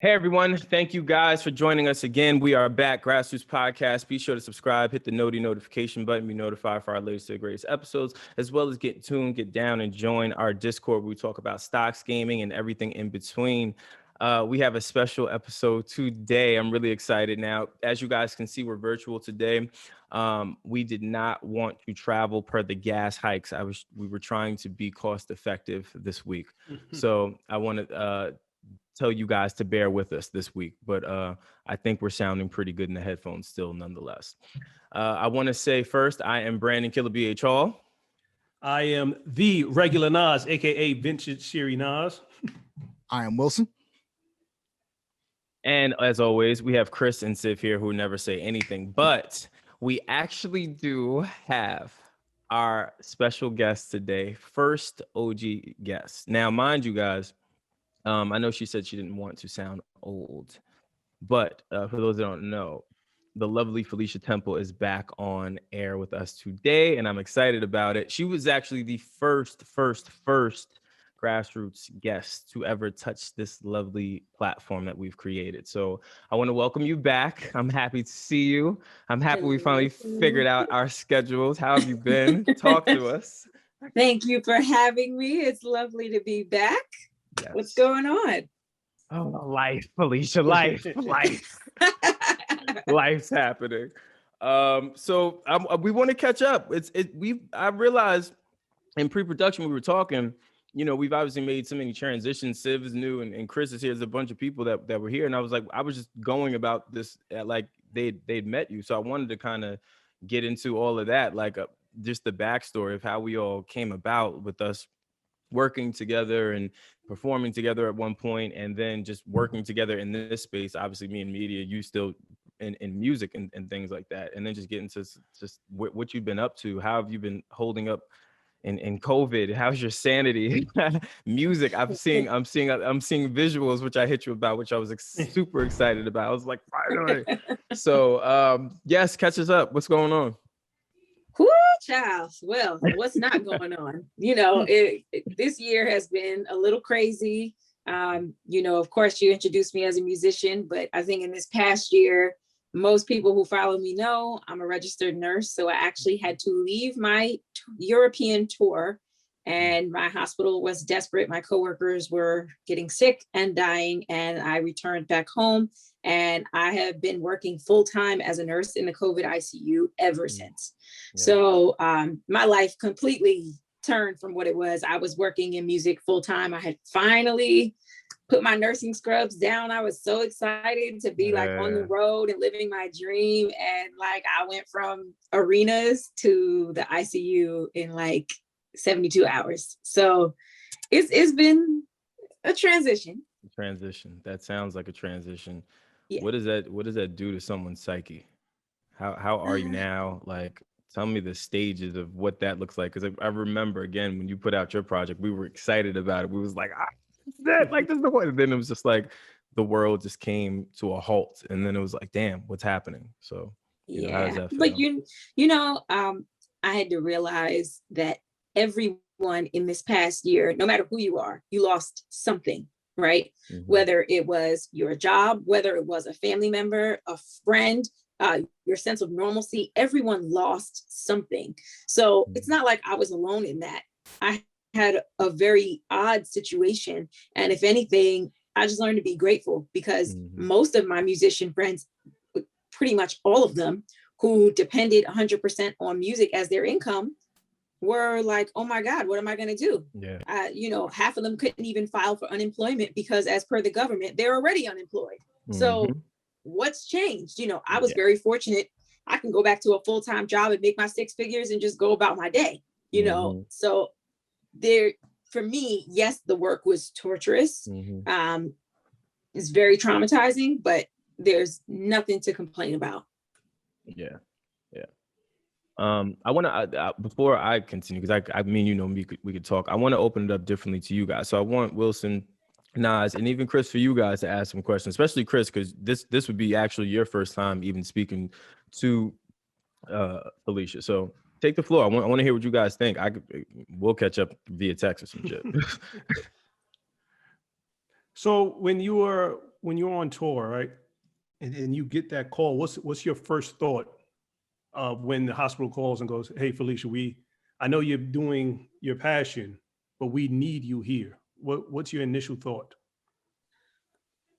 Hey everyone, thank you guys for joining us again. We are back, Grassroots Podcast. Be sure to subscribe, hit the notification button, be notified for our latest and greatest episodes, as well as get tuned, get down, and join our Discord where we talk about stocks, gaming, and everything in between. We have a special episode today. I'm really excited. Now, as you guys can see, we're virtual today. We did not want to travel per the gas hikes. We were trying to be cost effective this week. So I want to tell you guys to bear with us this week, but I think we're sounding pretty good in the headphones still nonetheless. I want to say first, I am Brandon Killabh Hall. I am the regular Nas, aka Vintage Siri Nas. I am Wylson. And as always, we have Chris and Siv here who never say anything, but we actually do have our special guest today, first OG guest. Now, mind you guys, I know she said she didn't want to sound old, but for those that don't know, the lovely Felicia Temple is back on air with us today, and I'm excited about it. She was actually the first Grassroots guest to ever touch this lovely platform that we've created. So I want to welcome you back. I'm happy to see you. I'm happy we finally figured out our schedules. How have you been? Talk to us. Thank you for having me. It's lovely to be back. Yes. What's going on? Oh, life, Felicia, life. Life's happening. So we want to catch up. I realized in pre-production we were talking, you know, we've obviously made so many transitions. Siv is new and Chris is here. There's a bunch of people that were here. And I was just going about this like they'd met you. So I wanted to kind of get into all of that, like just the backstory of how we all came about with us working together and performing together at one point, and then just working together in this space. Obviously me in media, you still in music and things like that. And then just get into just what you've been up to. How have you been holding up in COVID? How's your sanity? Music. I'm seeing visuals, which I hit you about, which I was super excited about. I was like, finally. So yes, catch us up. What's going on? Whoo, child. Well, what's not going on? You know, this year has been a little crazy. You know, of course, you introduced me as a musician, but I think in this past year, most people who follow me know I'm a registered nurse. So I actually had to leave my European tour, and my hospital was desperate. My coworkers were getting sick and dying, and I returned back home. And I have been working full time as a nurse in the COVID ICU ever since. Yeah. So my life completely turned from what it was. I was working in music full time. I had finally put my nursing scrubs down. I was so excited to be like on the road and living my dream. And like I went from arenas to the ICU in like 72 hours. So it's been a transition. That sounds like a transition. Yeah. What does that do to someone's psyche? How are you now? Like, tell me the stages of what that looks like. Because I remember, again, when you put out your project, we were excited about it. We was like, this is the one. And then it was just like the world just came to a halt. And then it was like, damn, what's happening? So, how does that feel? But you know, I had to realize that everyone in this past year, no matter who you are, you lost something. Right? Mm-hmm. Whether it was your job, whether it was a family member, a friend, your sense of normalcy, everyone lost something. So it's not like I was alone in that. I had a very odd situation. And if anything, I just learned to be grateful because most of my musician friends, pretty much all of them who depended 100% on music as their income, were like, oh my God, what am I going to do? Yeah. You know, half of them couldn't even file for unemployment because as per the government, they're already unemployed. So what's changed? You know, I was very fortunate. I can go back to a full-time job and make my 6 figures and just go about my day, you know? So for me, yes, the work was torturous. It's very traumatizing, but there's nothing to complain about. Yeah. I want to before I continue, because I mean, you know, we could talk. I want to open it up differently to you guys. So I want Wylson, Nas, and even Chris for you guys to ask some questions, especially Chris, because this would be actually your first time even speaking to Felicia. So take the floor. I want to hear what you guys think. We'll catch up via text or some shit. So when you were when you're on tour, right, and you get that call, what's your first thought of when the hospital calls and goes, "Hey, Felicia, I know you're doing your passion, but we need you here." What's your initial thought?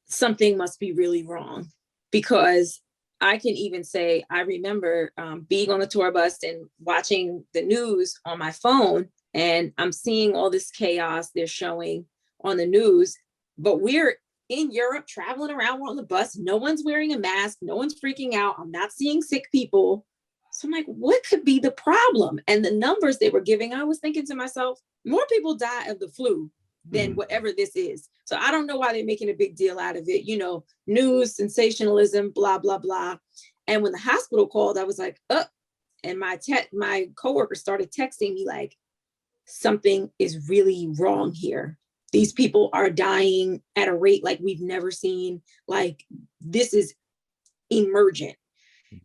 Something must be really wrong, because I can even say, I remember being on the tour bus and watching the news on my phone, and I'm seeing all this chaos they're showing on the news, but we're in Europe traveling around on the bus. No one's wearing a mask. No one's freaking out. I'm not seeing sick people. So I'm like, what could be the problem? And the numbers they were giving, I was thinking to myself, more people die of the flu than whatever this is. So I don't know why they're making a big deal out of it. News, sensationalism, blah, blah, blah. And when the hospital called, I was like, and my coworker started texting me like, something is really wrong here. These people are dying at a rate like we've never seen. Like, this is emergent.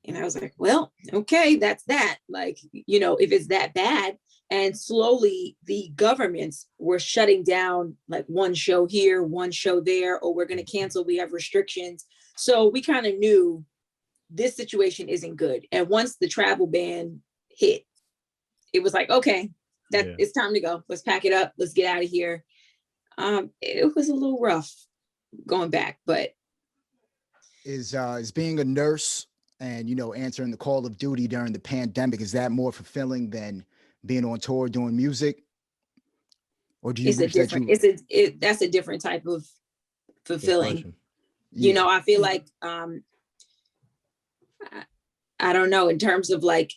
And I was like, well, okay, that's that. Like, if it's that bad. And slowly the governments were shutting down, like, one show here, one show there, or we're going to cancel, we have restrictions. So we kind of knew this situation isn't good. And once the travel ban hit, it was like, okay, it's time to go. Let's pack it up. Let's get out of here. It was a little rough going back, but Is being a nurse and answering the call of duty during the pandemic, is that more fulfilling than being on tour doing music? Or do you that's a different type of fulfilling. I feel like I don't know, in terms of like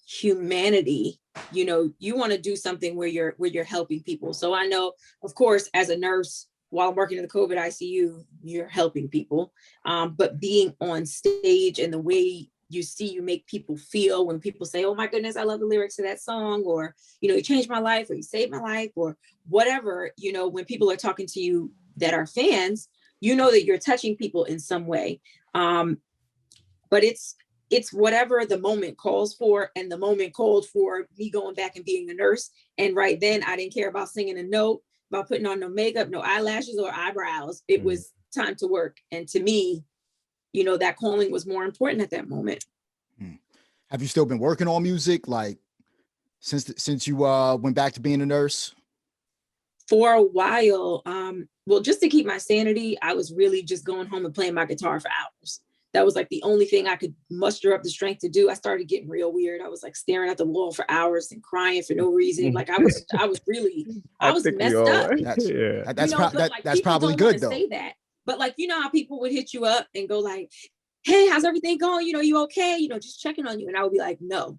humanity, you want to do something where you're helping people. So I know, of course, as a nurse, while I'm working in the COVID ICU, you're helping people. But being on stage and the way you make people feel when people say, oh my goodness, I love the lyrics to that song, or, you changed my life, or you saved my life, or whatever, when people are talking to you that are fans, that you're touching people in some way. But it's whatever the moment calls for, and the moment called for me going back and being a nurse. And right then I didn't care about singing a note, about putting on no makeup, no eyelashes or eyebrows. It was time to work. And to me, that calling was more important at that moment. Have you still been working on music, like since you went back to being a nurse? For a while, well, just to keep my sanity, I was really just going home and playing my guitar for hours. That was like the only thing I could muster up the strength to do. I started getting real weird. I was like staring at the wall for hours and crying for no reason. Like I was messed up. That's probably good though. Say that, but like, how people would hit you up and go like, hey, how's everything going? You okay? Just checking on you. And I would be like, no.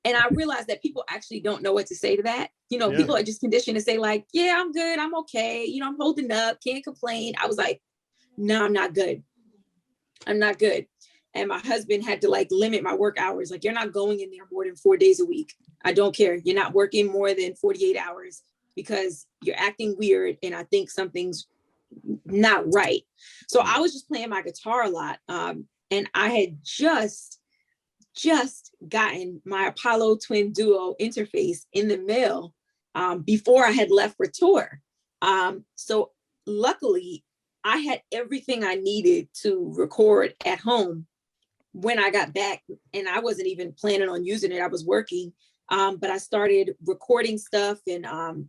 And I realized that people actually don't know what to say to that. People are just conditioned to say like, yeah, I'm good. I'm okay. I'm holding up. Can't complain. I was like, no, I'm not good. I'm not good. And my husband had to like limit my work hours. Like, you're not going in there more than 4 days a week. I don't care. You're not working more than 48 hours because you're acting weird. And I think something's not right. So I was just playing my guitar a lot. And I had just gotten my Apollo Twin Duo interface in the mail before I had left for tour. So luckily, I had everything I needed to record at home when I got back, and I wasn't even planning on using it. I was working, but I started recording stuff and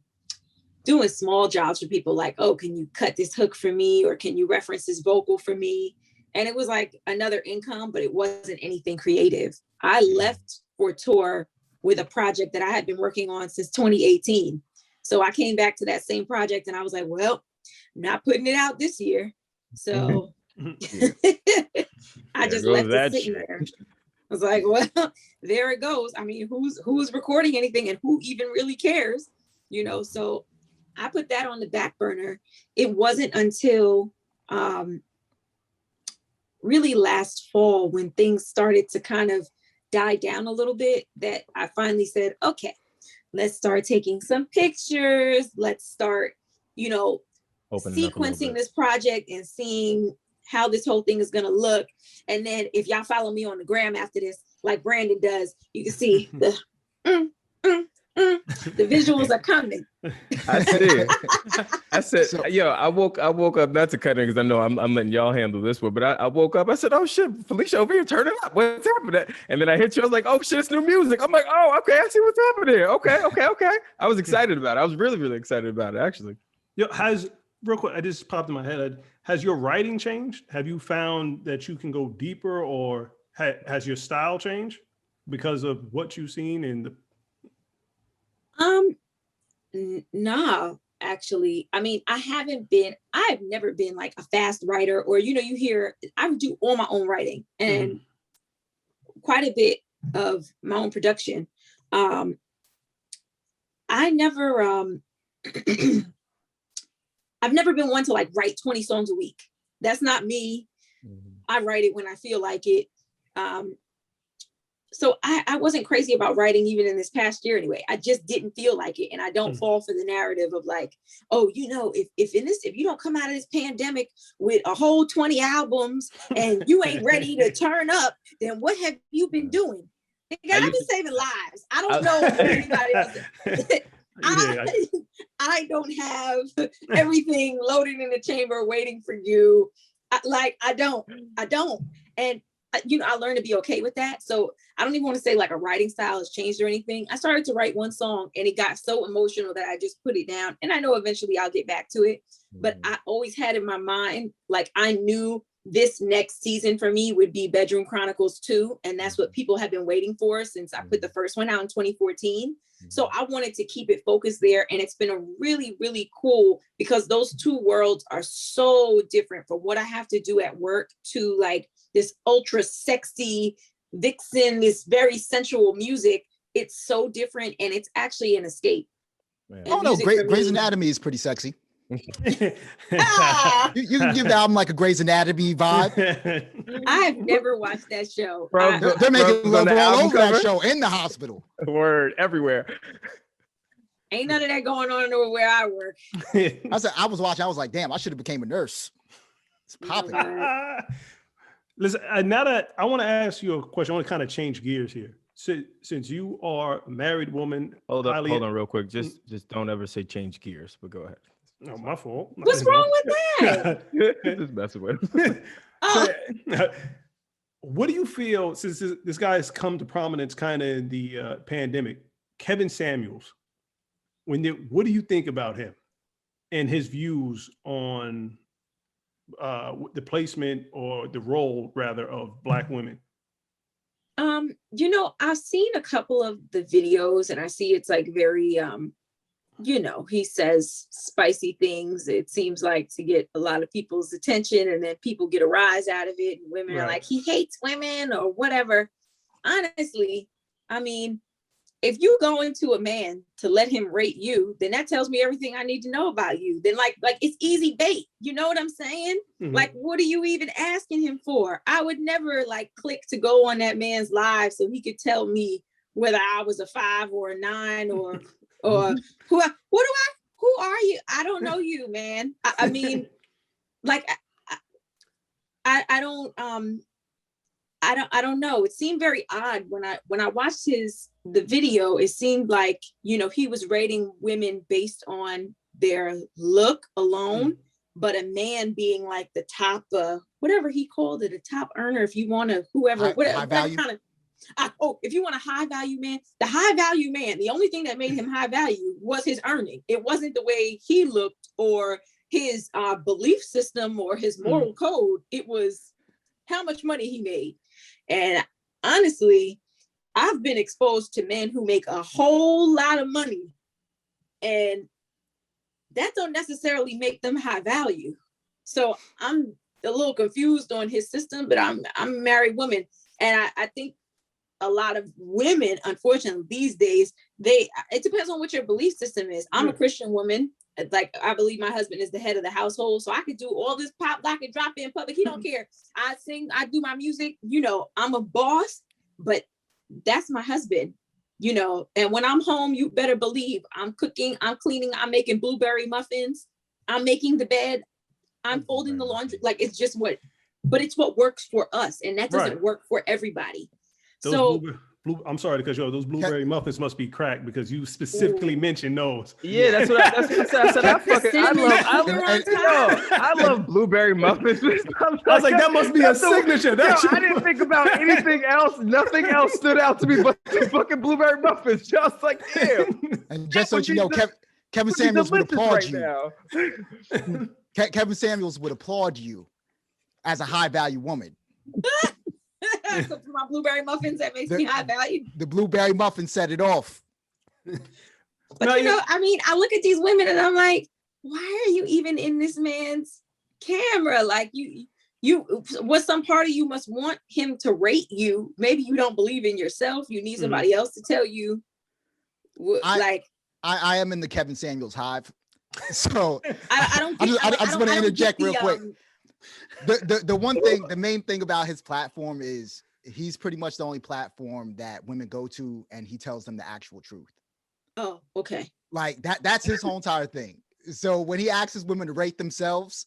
doing small jobs for people like, oh, can you cut this hook for me? Or can you reference this vocal for me? And it was like another income, but it wasn't anything creative. I left for tour with a project that I had been working on since 2018. So I came back to that same project and I was like, well, I'm not putting it out this year. So I just left it sitting there. I was like, well, there it goes. I mean, who's recording anything and who even really cares? So I put that on the back burner. It wasn't until really last fall when things started to kind of die down a little bit that I finally said, okay, let's start taking some pictures. Let's start, sequencing this project and seeing how this whole thing is going to look. And then if y'all follow me on the gram after this, like Brandon does, you can see the The visuals are coming. I see. I said, yo, I woke up, not to cut in because I know I'm letting y'all handle this one, but I woke up, I said, oh shit, Felicia over here, turn it up. What's happening? And then I hit you, I was like, oh shit, it's new music. I'm like, oh, okay, I see what's happening here. Okay. I was excited about it. I was really, really excited about it, actually. Yo, real quick, I just popped in my head. Has your writing changed? Have you found that you can go deeper, or has your style changed because of what you've seen in the? No, actually. I mean, I've never been like a fast writer, or, you hear, I do all my own writing and quite a bit of my own production. I never, I've never been one to like write 20 songs a week. That's not me. I write it when I feel like it. So I wasn't crazy about writing even in this past year anyway. I just didn't feel like it. And I don't fall for the narrative of like, oh, if you don't come out of this pandemic with a whole 20 albums and you ain't ready to turn up, then what have you been doing? I've been saving lives. I don't know if anybody else. I don't have everything loaded in the chamber waiting for you. I don't. And I learned to be okay with that. So I don't even want to say like a writing style has changed or anything. I started to write one song and it got so emotional that I just put it down. And I know eventually I'll get back to it. But I always had in my mind, like I knew this next season for me would be Bedroom Chronicles 2. And that's what people have been waiting for since I put the first one out in 2014. So I wanted to keep it focused there. And it's been a really, really cool, because those two worlds are so different from what I have to do at work to like this ultra sexy vixen, this very sensual music. It's so different, and it's actually an escape. Oh no, Grey's Anatomy is pretty sexy. You can give the album like a Grey's Anatomy vibe. I have never watched that show. They're making love all over that show in the hospital. Word everywhere. Ain't none of that going on over where I work. I was watching. I was like, damn, I should have became a nurse. It's popping. Listen, now that I want to ask you a question, I want to kind of change gears here. Since you are a married woman, hold on, real quick. Just don't ever say change gears. But go ahead. No, my fault. What's wrong with that? Just messing with. What do you feel, since this guy has come to prominence kind of in the pandemic, Kevin Samuels? What do you think about him and his views on the placement, or the role rather, of Black women? I've seen a couple of the videos and I see it's like very, he says spicy things. It seems like to get a lot of people's attention, and then people get a rise out of it. And women are like, he hates women or whatever. Honestly, I mean, if you go into a man to let him rate you, then that tells me everything I need to know about you. Then like it's easy bait. You know what I'm saying? Mm-hmm. Like, what are you even asking him for? I would never like click to go on that man's live so he could tell me whether I was a 5 or a 9 or who are you? I don't know you, man. I mean, like I don't know. It seemed very odd when I watched the video. It seemed like, he was rating women based on their look alone, but a man being like the top, whatever he called it, a top earner, if you want to, whoever, whatever kind of, if you want a high value man, the only thing that made him high value was his earning. It wasn't the way he looked or his belief system or his moral code. It was how much money he made. And honestly, I've been exposed to men who make a whole lot of money, and that don't necessarily make them high value. So I'm a little confused on his system, but I'm a married woman. And I think a lot of women, unfortunately, these days, it depends on what your belief system is. I'm a Christian woman. Like, I believe my husband is the head of the household, so I could do all this pop, lock, and drop in public. He don't care. I sing, I do my music. I'm a boss, but that's my husband. And when I'm home, you better believe I'm cooking, I'm cleaning, I'm making blueberry muffins, I'm making the bed, I'm folding the laundry. Like, it's just but it's what works for us, and that doesn't work for everybody. I'm sorry to cut you off. Those blueberry muffins must be cracked because you specifically mentioned those. Yeah, that's what I said. I said I love blueberry muffins. I was like, that must be a signature. I didn't think about anything else. Nothing else stood out to me but the fucking blueberry muffins. Just like, damn. And just so you know, Kevin Samuels would applaud you. Kevin Samuels would applaud you as a high value woman. So for my blueberry muffins, that makes me high value. The blueberry muffin set it off. But I mean, I look at these women and I'm like, why are you even in this man's camera? Like you was some part of you must want him to rate you. Maybe you don't believe in yourself. You need somebody else to tell you. I am in the Kevin Samuels hive. So I just want to interject real quick. The main thing about his platform is he's pretty much the only platform that women go to and he tells them the actual truth. Oh, okay. Like that's his whole entire thing. So when he asks women to rate themselves,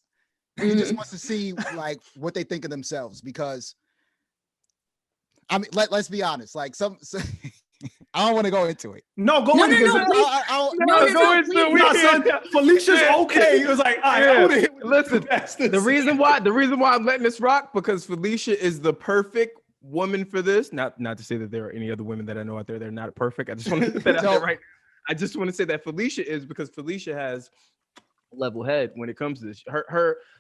he just wants to see like what they think of themselves, because I mean, let's be honest, like some I don't want to go into it. No, go into it. Felicia's okay. It was like, all right, listen, the reason why I'm letting this rock, because Felicia is the perfect woman for this. Not to say that there are any other women that I know out there that are not perfect. I just want to put that out there right. I just want to say that Felicia is, because Felicia has a level head when it comes to this.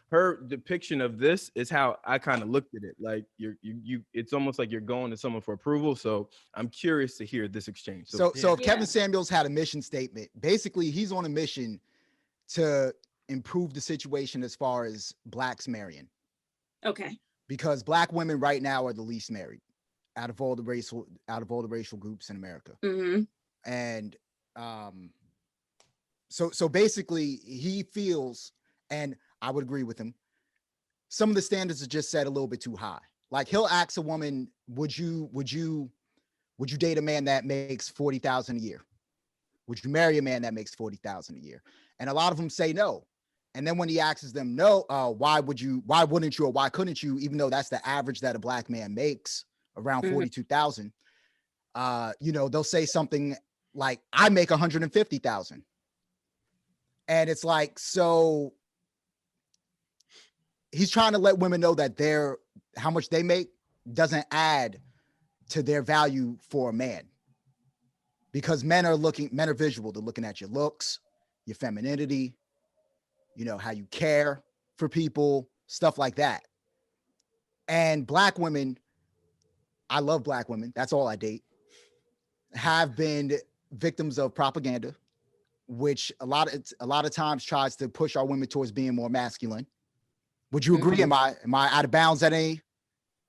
Her depiction of this is how I kind of looked at it. Like you it's almost like you're going to someone for approval. So I'm curious to hear this exchange. So if Kevin Samuels had a mission statement, basically he's on a mission to improve the situation as far as blacks marrying. Okay. Because black women right now are the least married out of all the racial groups in America. And so basically he feels, and I would agree with him, some of the standards are just set a little bit too high. Like he'll ask a woman, would you date a man that makes $40,000 a year? Would you marry a man that makes $40,000 a year? And a lot of them say no. And then when he asks them no, why wouldn't you, or why couldn't you, even though that's the average that a black man makes, around 42,000, they'll say something like, I make 150,000. And it's like, so he's trying to let women know that how much they make doesn't add to their value for a man, because men are visual. They're looking at your looks, your femininity, how you care for people, stuff like that. And black women, I love black women, that's all I date, have been victims of propaganda, which a lot of times tries to push our women towards being more masculine. Would you agree? Am I out of bounds at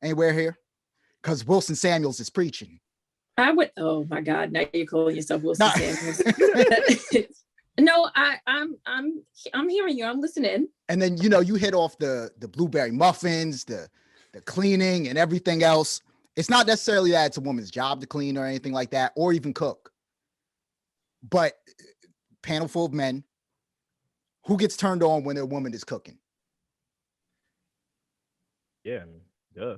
anywhere here? Because Wylson Samuels is preaching. I would. Oh my God! Now you're calling yourself Wylson Samuels. No, I'm hearing you. I'm listening. And then you hit off the blueberry muffins, the cleaning, and everything else. It's not necessarily that it's a woman's job to clean or anything like that, or even cook. But panel full of men, who gets turned on when their woman is cooking? Yeah, I mean, duh.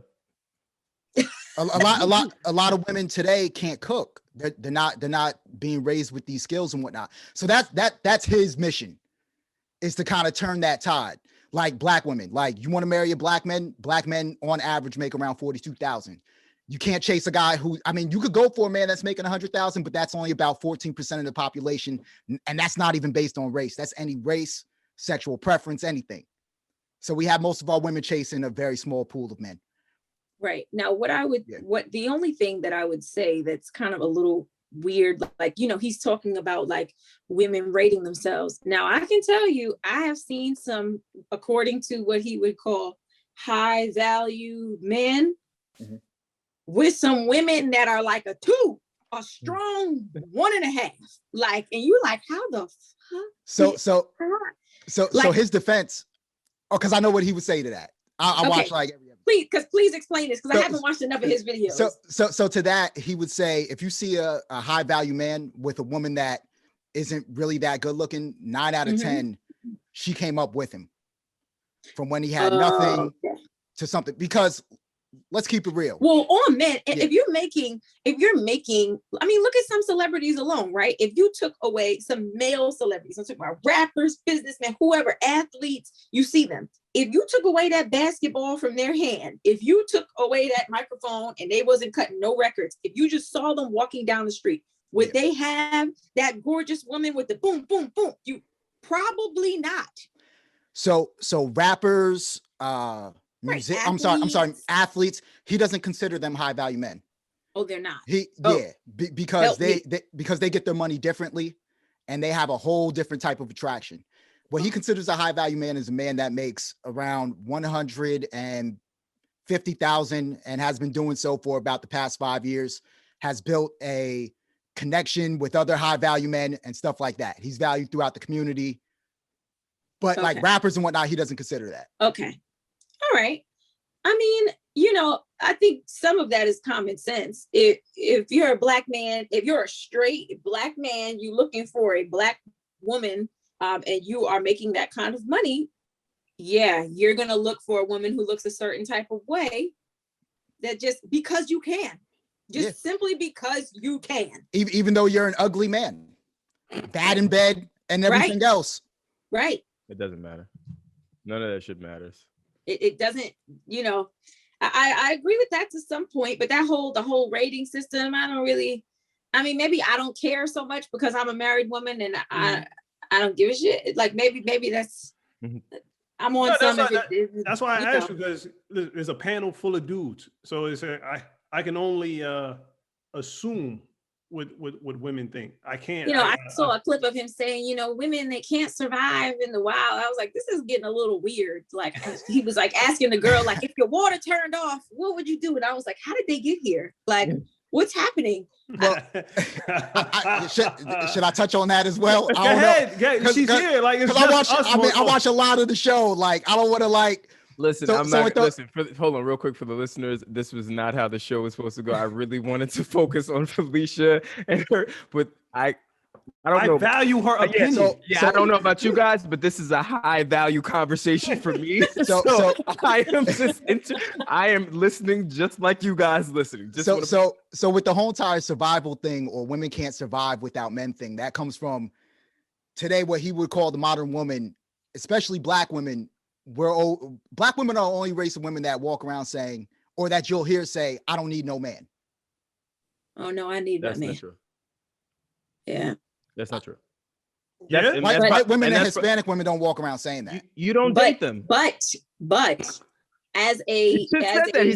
A lot of women today can't cook. They're not being raised with these skills and whatnot. So that's his mission, is to kind of turn that tide. Like black women, like you want to marry a black men on average make around 42,000. You can't chase a guy who, I mean, you could go for a man that's making 100,000, but that's only about 14% of the population. And that's not even based on race. That's any race, sexual preference, anything. So we have most of our women chasing a very small pool of men. Right. Now, the only thing that I would say that's kind of a little weird, like, he's talking about like women rating themselves. Now, I can tell you, I have seen some, according to what he would call high value men, with some women that are like a 2, a strong 1.5. Like, and you're like, how the fuck? So his defense, because I know what he would say to that. I watch like every episode. Please explain this, because I haven't watched enough of his videos. So to that, he would say, if you see a high value man with a woman that isn't really that good looking, 9 out of 10, she came up with him from when he had nothing to something. Because let's keep it real. Well, on men, Yeah. if you're making, I mean, look at some celebrities alone, right? If you took away some male celebrities, I'm talking about rappers, businessmen, whoever, athletes, you see them. If you took away that basketball from their hand, if you took away that microphone and they wasn't cutting no records, if you just saw them walking down the street, would they have that gorgeous woman with the boom, boom, boom? You probably not. So rappers, music, I'm sorry, athletes, he doesn't consider them high value men. Oh, they're not. Because they get their money differently and they have a whole different type of attraction. What he considers a high value man is a man that makes around 150,000 and has been doing so for about the past 5 years, has built a connection with other high value men and stuff like that. He's valued throughout the community, but like rappers and whatnot, he doesn't consider that. Okay. All right. I mean, I think some of that is common sense. If you're a black man, if you're a straight black man, you're looking for a black woman, and you are making that kind of money, you're going to look for a woman who looks a certain type of way, that just because you can, simply because you can. Even though you're an ugly man, bad in bed and everything else. Right. It doesn't matter. None of that shit matters. It doesn't, I agree with that to some point, but the whole rating system, maybe I don't care so much because I'm a married woman and I don't give a shit. Like maybe that's, I'm on some of it. That's why I asked you, because there's a panel full of dudes. So it's I can only assume what women think. I can't. I saw a clip of him saying, women, they can't survive in the wild. I was like, this is getting a little weird. Like he was like asking the girl, like, if your water turned off, what would you do? And I was like, how did they get here? Like, what's happening? Well, should I touch on that as well? Go ahead. She's here. Like, I watch a lot of the show. Like, I don't want to like. Listen, hold on real quick for the listeners. This was not how the show was supposed to go. I really wanted to focus on Felicia and her, but I don't know. I value her opinion. I don't know about you guys, but this is a high value conversation for me. So I am listening just like you guys listening. So with the whole entire survival thing, or women can't survive without men thing, that comes from today what he would call the modern woman, especially black women. Black women are the only race of women that walk around saying, or that you'll hear say, I don't need no man. Oh no, I need my man. That's not true. Yeah. That's not true. Yeah, white women and Hispanic women don't walk around saying that. You don't date them. But as a he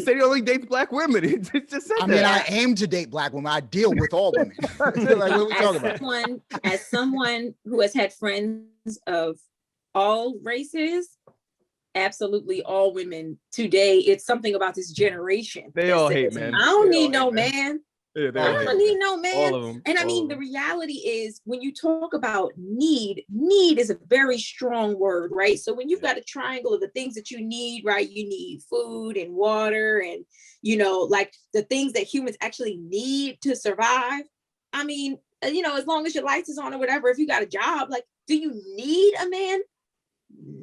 said he only dates black women. He just said that. I aim to date black women. I deal with all women. Like, what are we talking about? As someone who has had friends of all races, absolutely all women today, it's something about this generation. They all hate men. I don't need no man. Yeah, I don't need no man. All of them. And I mean, the reality is when you talk about need is a very strong word, right? So when you've got a triangle of the things that you need, right? You need food and water and, like the things that humans actually need to survive. I mean, as long as your lights is on or whatever, if you got a job, like, do you need a man?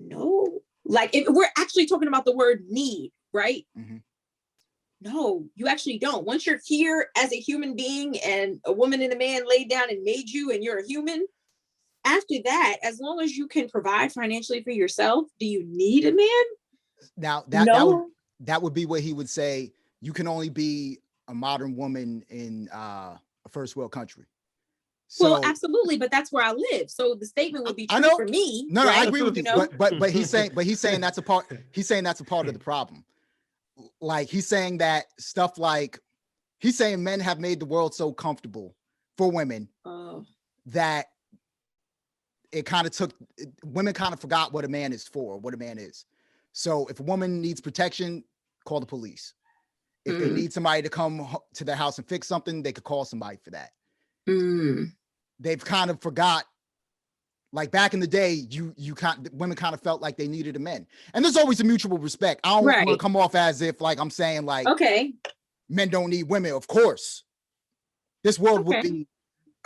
No. Like, if we're actually talking about the word need, right? Mm-hmm. No, you actually don't. Once you're here as a human being and a woman and a man laid down and made you and you're a human, after that, as long as you can provide financially for yourself, do you need a man? Now, that would be what he would say. You can only be a modern woman in a first world country. So, well, absolutely, but that's where I live. So the statement would be true for me. No, right? I agree with you. But he's saying that's a part. He's saying that's a part of the problem. Like he's saying that stuff like he's saying men have made the world so comfortable for women that it kind of took women kind of forgot what a man is for, what a man is. So if a woman needs protection, call the police. If they need somebody to come to their house and fix something, they could call somebody for that. They've kind of forgot, like back in the day, women kind of felt like they needed a man. And there's always a mutual respect. I don't want to come off as if like I'm saying like, okay, men don't need women. Of course, this world would be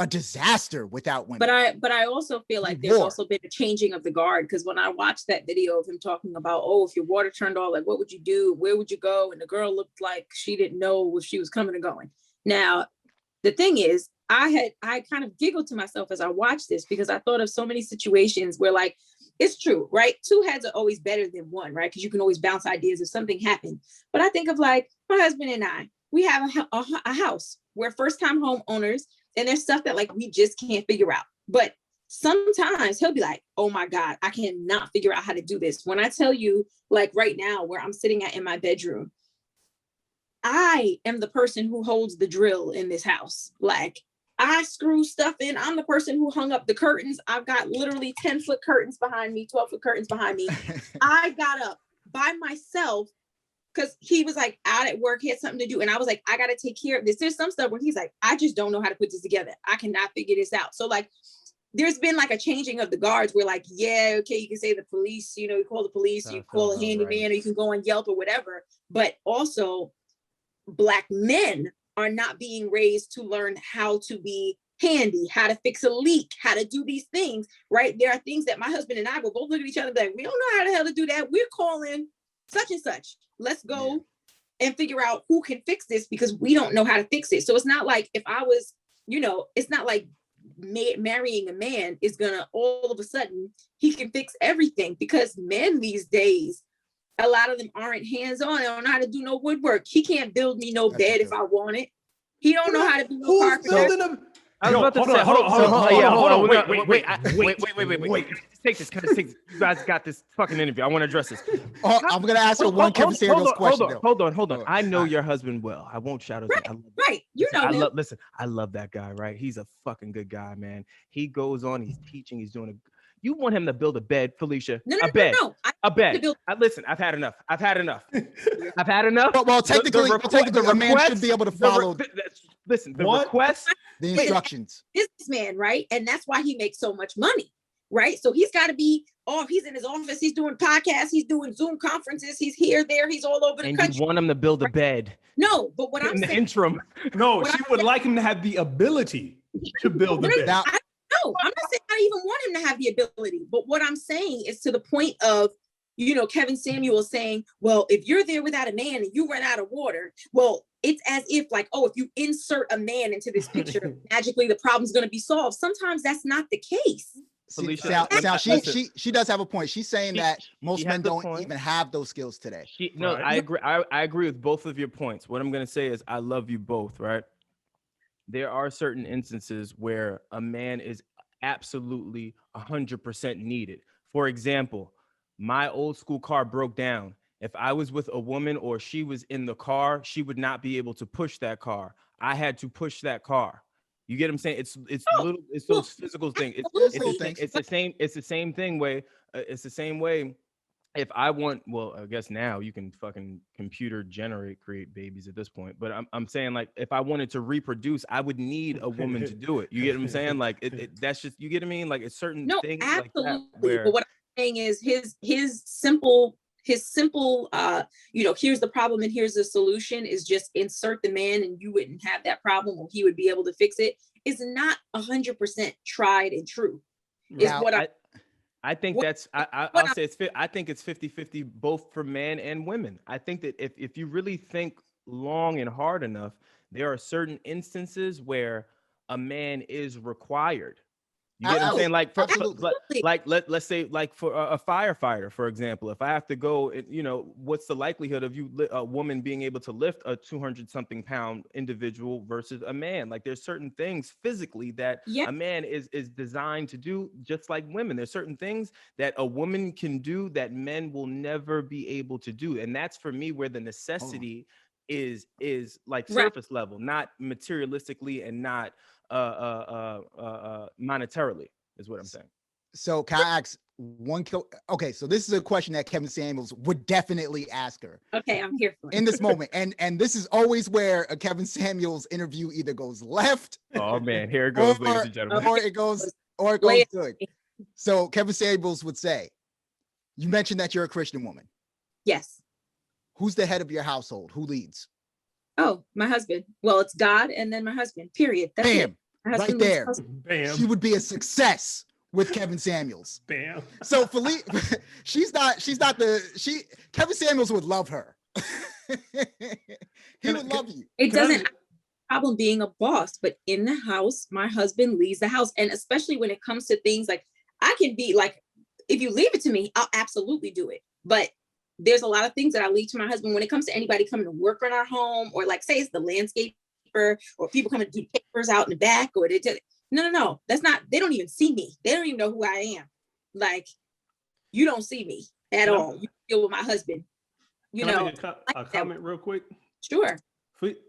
a disaster without women. But I also feel like there's also been a changing of the guard, because when I watched that video of him talking about, oh, if your water turned off, like what would you do? Where would you go? And the girl looked like she didn't know if she was coming or going. Now, the thing is, I kind of giggled to myself as I watched this, because I thought of so many situations where, like, it's true, right? Two heads are always better than one, right? Because you can always bounce ideas if something happened. But I think of, like, my husband and I, we have a house. We're first-time homeowners, and there's stuff that, like, we just can't figure out. But sometimes he'll be like, oh my God, I cannot figure out how to do this. When I tell you, like right now, where I'm sitting in my bedroom, I am the person who holds the drill in this house. Like, I screw stuff in. I'm the person who hung up the curtains. I've got literally 10-foot curtains behind me, 12-foot curtains behind me. I got up by myself because he was like out at work, he had something to do. And I was like, I got to take care of this. There's some stuff where he's like, I just don't know how to put this together. I cannot figure this out. So, like, there's been like a changing of the guards where, like, yeah, okay, you can say the police, you know, you call the police, you call a handyman, or you can go on Yelp or whatever. But also, Black men are not being raised to learn how to be handy, how to fix a leak, how to do these things, right? There are things that my husband and I will both look at each other and be like, we don't know how the hell to do that. We're calling such and such. Let's go and figure out who can fix this, because we don't know how to fix it. So it's not like if I was, you know, it's not like marrying a man is gonna all of a sudden he can fix everything, because men these days, a lot of them aren't hands-on. They don't know how to do no woodwork. He can't build me no bed if I want it. He don't know how to be no carpenter. I was about to say, hold on, wait. Take this. You guys got this fucking interview. I want to address this. I'm gonna ask her one Kevin Samuels question. Hold on. I know your husband well. I won't shout out. Right. You know him. Listen, I love that guy, right? He's a fucking good guy, man. He goes on, he's teaching, he's doing you want him to build a bed, Felicia? No. A bed. Listen, I've had enough. I've had enough. Well, technically, a man should be able to follow. Listen, the request, the instructions. Businessman, right? And that's why he makes so much money, right? So he's got to be off. He's in his office. He's doing podcasts. He's doing Zoom conferences. He's here, there. He's all over the country. And you want him to build a bed? No, but what I'm saying, in the interim, no, she would like him to have the ability to build a bed. No, I'm not saying I even want him to have the ability. But what I'm saying is to the point of, you know, Kevin Samuel saying, well, if you're there without a man and you run out of water, well, it's as if like, oh, if you insert a man into this picture, magically the problem's going to be solved. Sometimes that's not the case. Felicia, she does have a point. She's saying that most men don't even have those skills today. I agree. I agree with both of your points. What I'm going to say is I love you both, right? There are certain instances where a man is absolutely 100% needed. For example, my old school car broke down. If I was with a woman or she was in the car, she would not be able to push that car. I had to push that car. You get what I'm saying? It's those physical things. It's the same thing way. It's the same way. If I want, well, I guess now you can fucking computer create babies at this point. But I'm saying, like, if I wanted to reproduce, I would need a woman to do it. You get what I'm saying? Like, that's just, you get what I mean? Like, it's certain things absolutely. like that. Where, but what I'm saying is his simple, you know, here's the problem and here's the solution is just insert the man and you wouldn't have that problem, or he would be able to fix it, is not 100% tried and true. I think I'll say I think it's 50-50 both for men and women. I think that if you really think long and hard enough, there are certain instances where a man is required. You get what I'm saying? Let's say like for a firefighter, for example, if I have to go, you know, what's the likelihood of a woman being able to lift a 200-something pound individual versus a man? Like, there's certain things physically that a man is designed to do, just like women. There's certain things that a woman can do that men will never be able to do. And that's for me where the necessity is like surface level, not materialistically and not monetarily, is what I'm saying. So can I ask one? Okay, so this is a question that Kevin Samuels would definitely ask her. Okay, I'm here for it. In this moment, and this is always where a Kevin Samuels interview either goes left. Oh man, here it goes, ladies and gentlemen. Or it goes good. So Kevin Samuels would say, "You mentioned that you're a Christian woman. Yes. Who's the head of your household? Who leads?" Oh, my husband. Well, it's God and then my husband, period. That's Bam. it. right there. Bam. She would be a success with Kevin Samuels. Bam. So Felicia, Kevin Samuels would love her. He would love you. It doesn't problem being a boss, but in the house, my husband leaves the house. And especially when it comes to things like, I can be like, if you leave it to me, I'll absolutely do it. But there's a lot of things that I leave to my husband when it comes to anybody coming to work on our home, or like say it's the landscaper, or people coming to do papers out in the back, or no, that's not, they don't even see me. They don't even know who I am. Like, you don't see me at all. You deal with my husband. Can I make a comment real quick? Sure.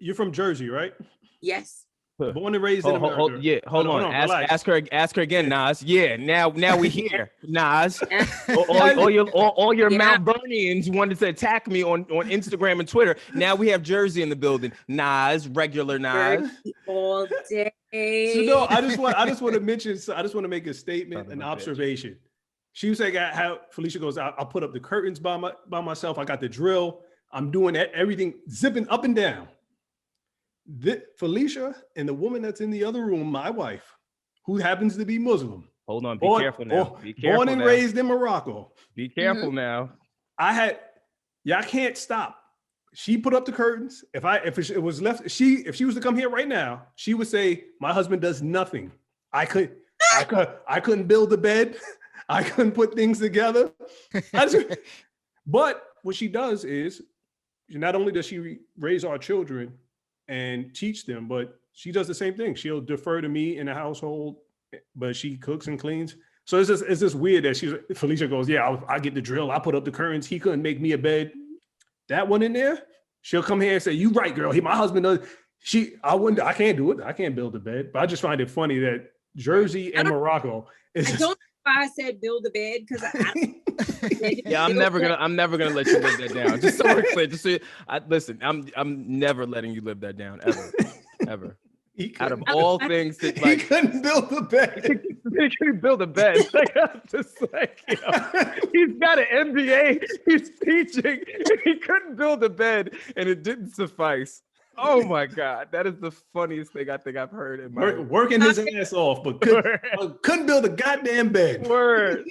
You're from Jersey, right? Yes. Born and raised in America. Hold on. Ask her again, Nas. Yeah, now we here, Nas. all your Mount Vernians wanted to attack me on Instagram and Twitter. Now we have Jersey in the building. Nas, regular Nas. All day. So no, I just want to mention. So I just want to make a statement, an observation. She was like, how Felicia goes, I'll put up the curtains by myself. I got the drill. I'm doing everything, zipping up and down. Felicia and the woman that's in the other room, my wife, who happens to be Muslim. Hold on, be careful now. Born and raised in Morocco. Be careful now. I can't stop. She put up the curtains. If it was left, if she was to come here right now, she would say, my husband does nothing. I couldn't build a bed. I couldn't put things together. But what she does is, not only does she raise our children and teach them, but she does the same thing. She'll defer to me in the household, but she cooks and cleans. So it's just weird that Felicia goes, yeah, I get the drill. I put up the curtains. He couldn't make me a bed. That one in there, she'll come here and say, you right, girl. My husband does. I can't do it. I can't build a bed. But I just find it funny that Jersey and Morocco is. I don't know why I said build a bed, because yeah, I'm never gonna let you live that down. Just so we're clear. Listen, I'm never letting you live that down ever. Out of all things that, like, he couldn't build a bed. He couldn't build a bed. Like, I'm just like, he's got an MBA. He's teaching. He couldn't build a bed, and it didn't suffice. Oh my God, that is the funniest thing I think I've heard in my working his ass off, but couldn't build a goddamn bed. Word.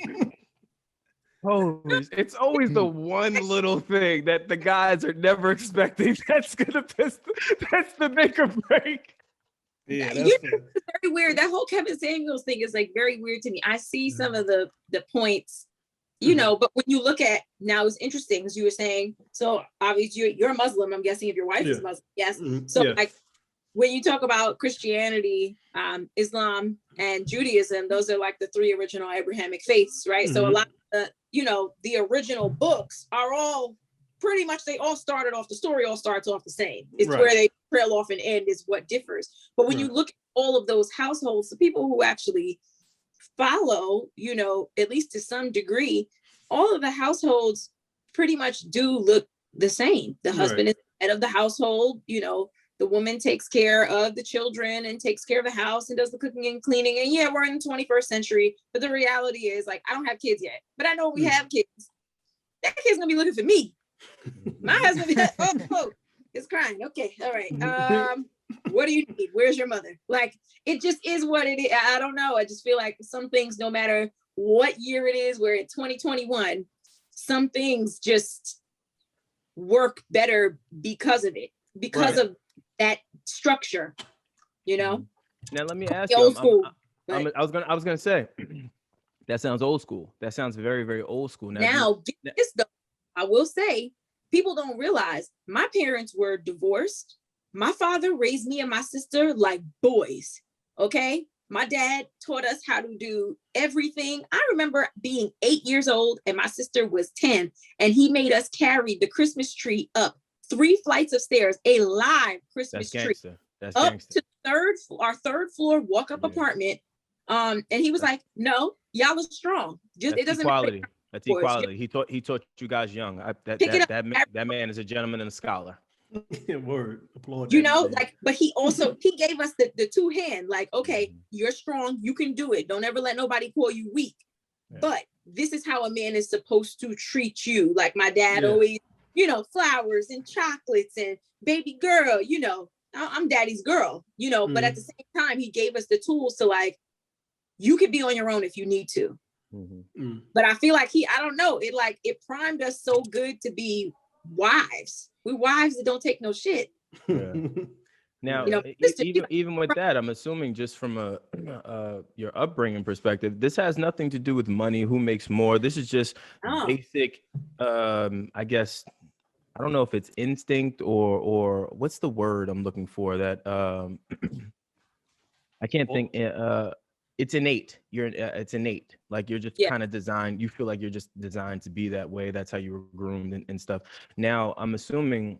Holy, it's always the one little thing that the guys are never expecting that's the make or break. Yeah, that's very weird. That whole Kevin Samuels thing is like very weird to me. I see some of the points, but when you look at, now it's interesting, as you were saying, so obviously you're a Muslim, I'm guessing, if your wife is Muslim. Yes. So like when you talk about Christianity, Islam, and Judaism, those are like the three original Abrahamic faiths, right? So a lot of the original books are all pretty much, they all started off, the story all starts off the same. It's where they trail off and end is what differs. But when you look at all of those households, the people who actually follow, at least to some degree, all of the households pretty much do look the same. The husband is the head of the household, the woman takes care of the children and takes care of the house and does the cooking and cleaning. And yeah, we're in the 21st century, but the reality is, like, I don't have kids yet, but I know we have kids. That kid's gonna be looking for me. My husband, is crying. Okay, all right. What do you need? Where's your mother? Like, it just is what it is. I don't know. I just feel like some things, no matter what year it is, we're in 2021, some things just work better because of it, because of that structure, Now let me ask you. Old school. I was gonna say that sounds old school. That sounds very, very old school. Now this, though, I will say, people don't realize my parents were divorced. My father raised me and my sister like boys. Okay. My dad taught us how to do everything. I remember being 8 years old and my sister was 10, and he made us carry the Christmas tree up 3 flights of stairs, a live Christmas tree. That's up gangster. to our third floor walk-up apartment. And he was like, no, y'all are strong. Just it doesn't equality. That's equality. He taught you guys young. That man is a gentleman and a scholar. Word. Applaud. But he gave us the 2 hand, like, okay, you're strong, you can do it. Don't ever let nobody call you weak. Yeah. But this is how a man is supposed to treat you. Like my dad always, flowers and chocolates and baby girl, I'm daddy's girl, you know, but at the same time, he gave us the tools to like, you could be on your own if you need to. But I feel like I don't know, it primed us so good to be wives. We wives that don't take no shit. Yeah. Now, you know, even with that, I'm assuming just from your upbringing perspective, this has nothing to do with money, who makes more. This is just basic, I guess, I don't know if it's instinct or what's the word I'm looking for that I can't think. It's innate. It's innate. Like you're just kind of designed. You feel like you're just designed to be that way. That's how you were groomed and stuff. Now, I'm assuming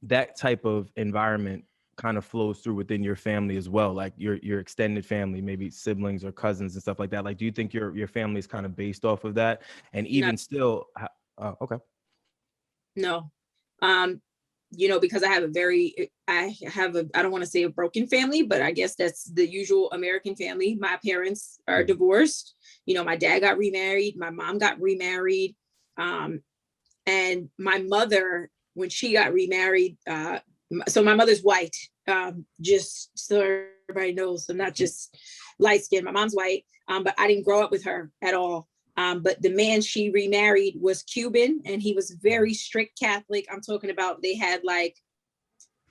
that type of environment kind of flows through within your family as well, like your extended family, maybe siblings or cousins and stuff like that. Like, do you think your family is kind of based off of that? And even still, okay. No. You know, because I don't want to say a broken family, but I guess that's the usual American family. My parents are divorced. You know, my dad got remarried. My mom got remarried. And my mother, when she got remarried, so my mother's white, just so everybody knows, I'm not just light skinned. My mom's white, but I didn't grow up with her at all. But the man she remarried was Cuban, and he was very strict Catholic. I'm talking about they had like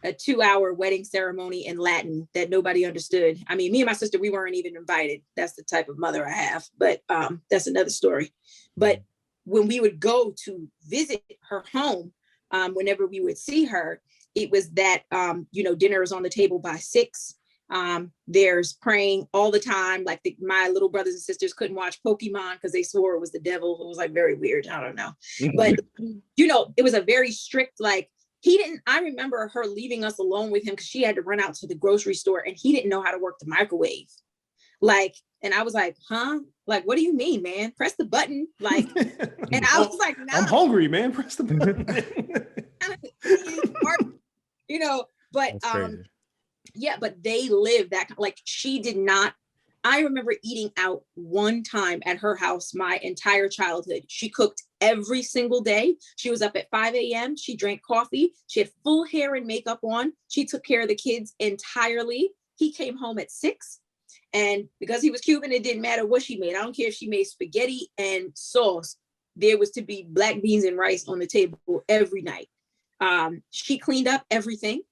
a 2-hour wedding ceremony in Latin that nobody understood. I mean, me and my sister, we weren't even invited. That's the type of mother I have, but that's another story. But when we would go to visit her home, whenever we would see her, it was that, you know, dinner is on the table by 6. There's praying all the time. Like my little brothers and sisters couldn't watch Pokemon because they swore it was the devil. It was like very weird. I don't know. But, you know, it was a very strict, like I remember her leaving us alone with him because she had to run out to the grocery store and he didn't know how to work the microwave. Like, and I was like, huh? Like, what do you mean, man? Press the button. Like, and I was like, nah. I'm hungry, man. Press the button. You know, but yeah, but they live that, like, she did not. I remember eating out one time at her house my entire childhood. She cooked every single day. She was up at 5 a.m. She drank coffee. She had full hair and makeup on. She took care of the kids entirely. He came home at 6. And because he was Cuban, it didn't matter what she made. I don't care if she made spaghetti and sauce. There was to be black beans and rice on the table every night. She cleaned up everything.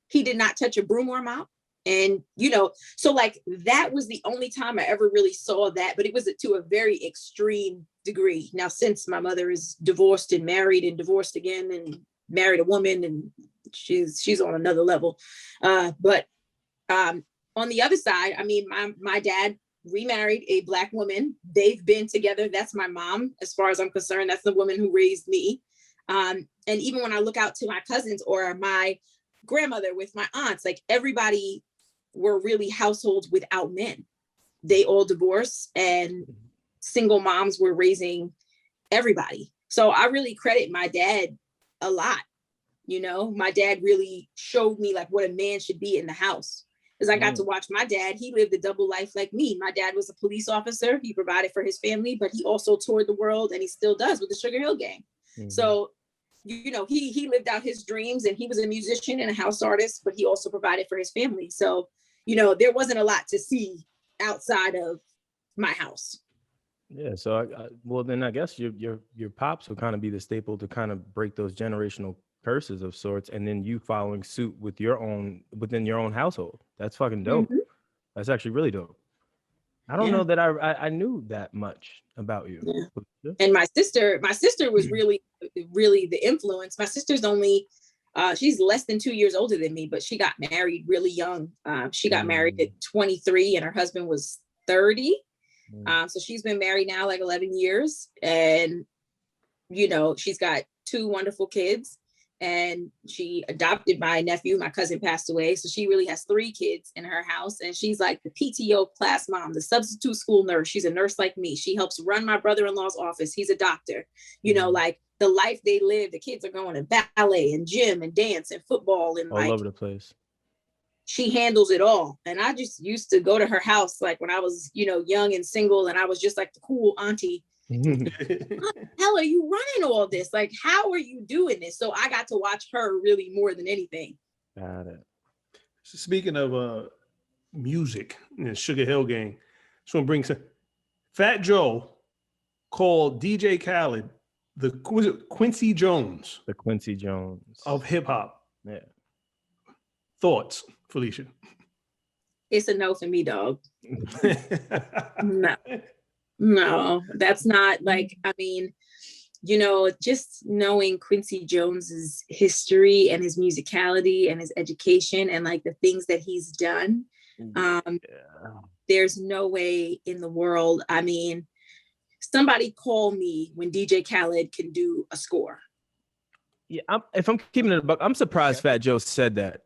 He did not touch a broom or a mop. And, you know, so like that was the only time I ever really saw that, but it was to a very extreme degree. Now, since my mother is divorced and married and divorced again and married a woman, and she's on another level. But on the other side, I mean, my dad remarried a Black woman. They've been together. That's my mom, as far as I'm concerned. That's the woman who raised me. And even when I look out to my cousins or my grandmother with my aunts, like everybody were really households without men. They all divorced and single moms were raising everybody. So I really credit my dad a lot. You know, my dad really showed me like what a man should be in the house. Because I got to watch my dad. He lived a double life like me. My dad was a police officer. He provided for his family, but he also toured the world, and he still does with the Sugar Hill Gang. So, you know, he lived out his dreams, and he was a musician and a house artist, but he also provided for his family. So, you know, there wasn't a lot to see outside of my house. Yeah. So, well, then I guess your pops would kind of be the staple to kind of break those generational curses of sorts, and then you following suit with within your own household. That's fucking dope. That's actually really dope. I don't know that I knew that much about you. Yeah. And my sister was really, really the influence. My sister's only, she's less than 2 years older than me, but she got married really young. She got married at 23 and her husband was 30. So she's been married now like 11 years. And, you know, she's got 2 wonderful kids. And she adopted my nephew. My cousin passed away. So she really has 3 kids in her house. And she's like the PTO class mom, the substitute school nurse. She's a nurse like me. She helps run my brother-in-law's office. He's a doctor. You know, like the life they live, the kids are going to ballet and gym and dance and football and all over the place. She handles it all. And I just used to go to her house like when I was, you know, young and single, and I was just like the cool auntie. How the hell are you running all this? Like, how are you doing this? So I got to watch her really more than anything. Got it. Speaking of music and Sugar Hill Gang, just want to bring some. Fat Joe called DJ Khaled the Quincy Jones. The Quincy Jones of hip hop. Yeah. Thoughts, Felicia? It's a no for me, dog. No, that's not like, I mean, you know, just knowing Quincy Jones's history and his musicality and his education and like the things that he's done. There's no way in the world. I mean, somebody call me when DJ Khaled can do a score. Yeah, if I'm keeping it a buck, I'm surprised Fat Joe said that.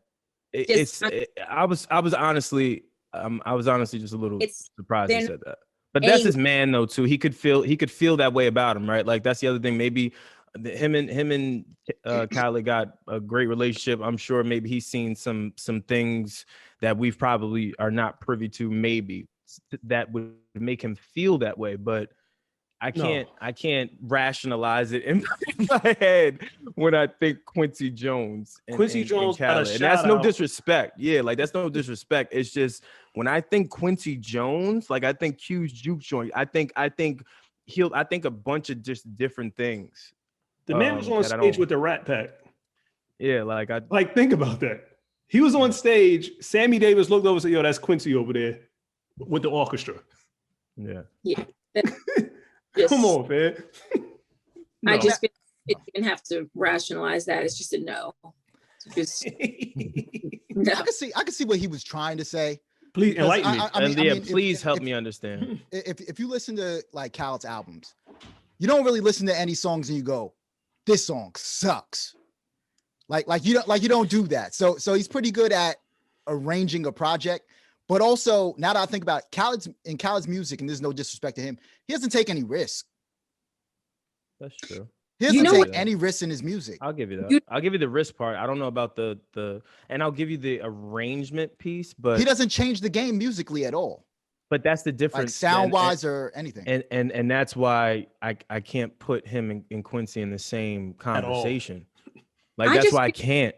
I was honestly just a little surprised he said that. But that's his man though too. He could feel that way about him, right? Like that's the other thing. Maybe him and Khaled got a great relationship. I'm sure maybe he's seen some things that we've probably are not privy to, maybe that would make him feel that way. But I can't rationalize it in my head when I think Quincy Jones and Khaled. And that's no disrespect. Yeah, like that's no disrespect. It's just when I think Quincy Jones, like I think Q's juke joint. I think a bunch of just different things. The man was on stage with the Rat Pack. Yeah, like think about that. He was on stage. Sammy Davis looked over and said, "Yo, that's Quincy over there with the orchestra." Yeah. Yeah. Come on, man. No. I just feel it didn't have to rationalize that. It's just a no. Just no. I can see what he was trying to say. Please enlighten me. I mean, please help me understand. If you listen to like Khaled's albums, you don't really listen to any songs and you go, "This song sucks." Like you don't do that. So he's pretty good at arranging a project. But also, now that I think about it, Khaled's music, and there's no disrespect to him, he doesn't take any risk. That's true. He doesn't take any risks in his music. I'll give you that. I'll give you the risk part. I don't know about the and I'll give you the arrangement piece, but he doesn't change the game musically at all. But that's the difference, like sound-wise or anything. And that's why I can't put him and Quincy in the same conversation. Like that's why I can't.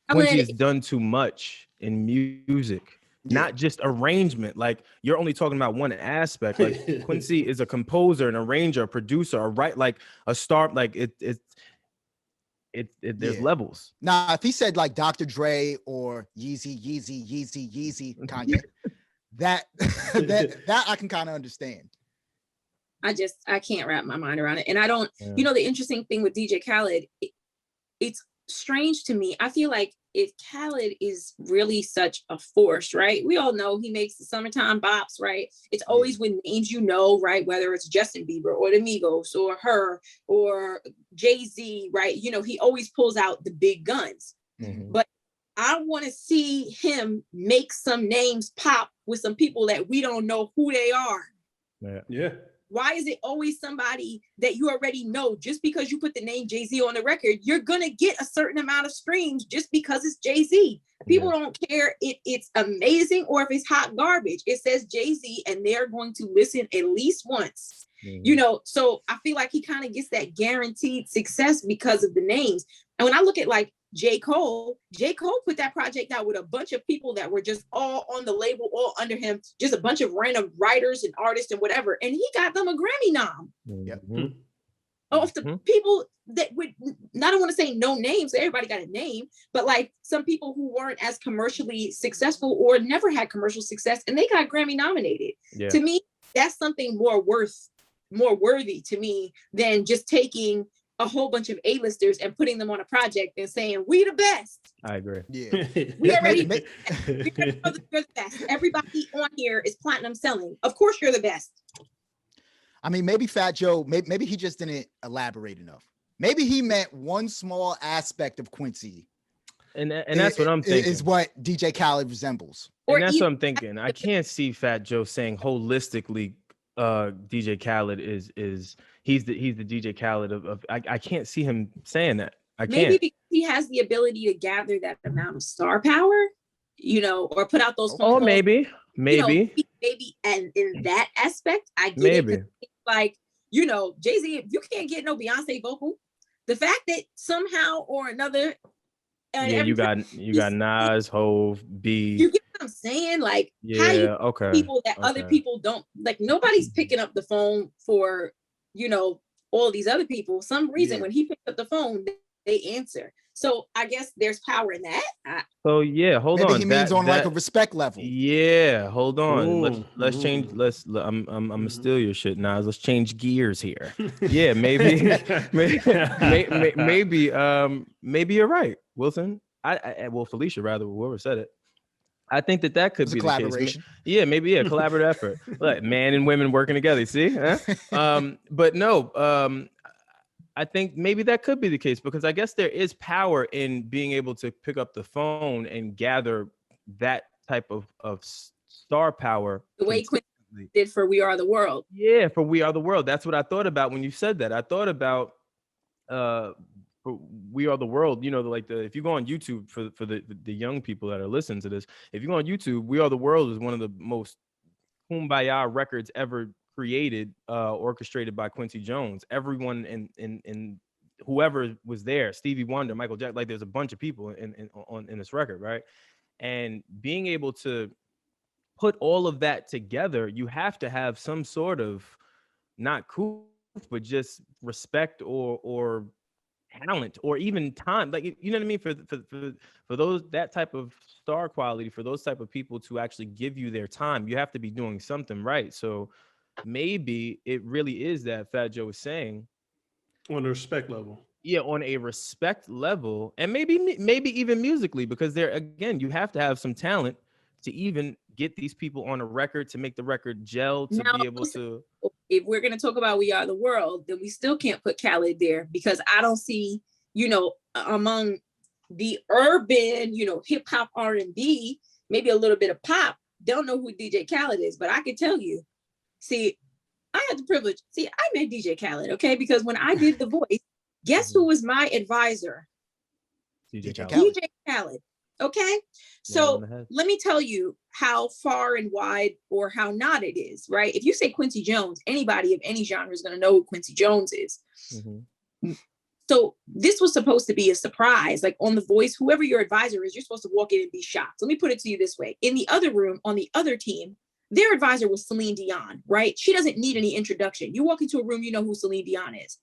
Quincy has done too much in music. Not just arrangement. Like you're only talking about one aspect. Like Quincy is a composer, an arranger, a producer, like a star. Like there's levels. Now, if he said like Dr. Dre or Yeezy, Kanye, that I can kind of understand. I can't wrap my mind around it, and I don't. Yeah. You know, the interesting thing with DJ Khaled, it's strange to me. I feel like if Khaled is really such a force, right? We all know he makes the summertime bops, right? It's always with names, you know, right? Whether it's Justin Bieber or the Migos or her or Jay-Z, right? You know, he always pulls out the big guns. Mm-hmm. But I want to see him make some names pop with some people that we don't know who they are. Yeah. Why is it always somebody that you already know? Just because you put the name Jay-Z on the record, you're going to get a certain amount of streams just because it's Jay-Z. People don't care if it's amazing or if it's hot garbage. It says Jay-Z and they're going to listen at least once. Mm-hmm. You know, so I feel like he kind of gets that guaranteed success because of the names. And when I look at like J. Cole put that project out with a bunch of people that were just all on the label, all under him, just a bunch of random writers and artists and whatever. And he got them a Grammy nom. Mm-hmm. Of the people that would, I don't want to say no names, everybody got a name, but like some people who weren't as commercially successful or never had commercial success and they got Grammy nominated. Yeah. To me, that's something more worthy to me than just taking a whole bunch of A-listers and putting them on a project and saying, we the best. I agree. Yeah. We already know that you're the best. Everybody on here is platinum selling. Of course you're the best. I mean, maybe Fat Joe, maybe he just didn't elaborate enough. Maybe he meant one small aspect of Quincy. And that's what I'm thinking. Is what DJ Khaled resembles. And that's what I'm thinking. I can't see Fat Joe saying holistically DJ Khaled is he's the DJ Khaled of I can't see him saying that. I can't. Maybe because he has the ability to gather that amount of star power, you know, or put out those. Oh, maybe. You know, maybe, and in that aspect, I get it. Like, you know, Jay-Z, if you can't get no Beyonce vocal, the fact that somehow or another And Yeah, you got Nas, Hove, B. You get what I'm saying? Like, how you people that other people don't, like, nobody's picking up the phone for, all these other people. Some reason when he picked up the phone, they answer. So I guess there's power in that. So yeah, hold Maybe on. he means on like a respect level. Yeah, hold on. Ooh, let's change. I'm gonna steal your shit, Nas. Let's change gears here. Yeah, maybe maybe you're right, Wilson. Well, Felicia, rather, whoever said it. I think that could be the case. Yeah, maybe collaborative effort. Like man and women working together. See, but no. I think maybe that could be the case because I guess there is power in being able to pick up the phone and gather that type of star power. The way Quincy did for We Are the World. Yeah, for We Are the World. That's what I thought about when you said that. I thought about We Are the World. If you go on YouTube for the young people that are listening to this, if you go on YouTube, We Are the World is one of the most kumbaya records ever created, orchestrated by Quincy Jones. Everyone in whoever was there, Stevie Wonder, Michael Jackson, like there's a bunch of people in this record, right? And being able to put all of that together, you have to have some sort of not cool, but just respect or talent or even time, like you know what I mean, for those that type of star quality, for those type of people to actually give you their time, you have to be doing something right. So maybe it really is that Fat Joe was saying on a respect level. Yeah, on a respect level, and maybe even musically, because there again, you have to have some talent to even get these people on a record, to make the record gel, to be able to. If we're going to talk about We Are the World, then we still can't put Khaled there because I don't see, among the urban, hip hop, R&B, maybe a little bit of pop. Don't know who DJ Khaled is, but I can tell you. See, I had the privilege. See, I met DJ Khaled, okay? Because when I did The Voice, guess who was my advisor? DJ Khaled. Okay. So let me tell you how far and wide or how not it is, right? If you say Quincy Jones, anybody of any genre is going to know who Quincy Jones is. Mm-hmm. So this was supposed to be a surprise, like on The Voice, whoever your advisor is, you're supposed to walk in and be shocked. Let me put it to you this way. In the other room, on the other team, their advisor was Celine Dion, right? She doesn't need any introduction. You walk into a room, you know who Celine Dion is.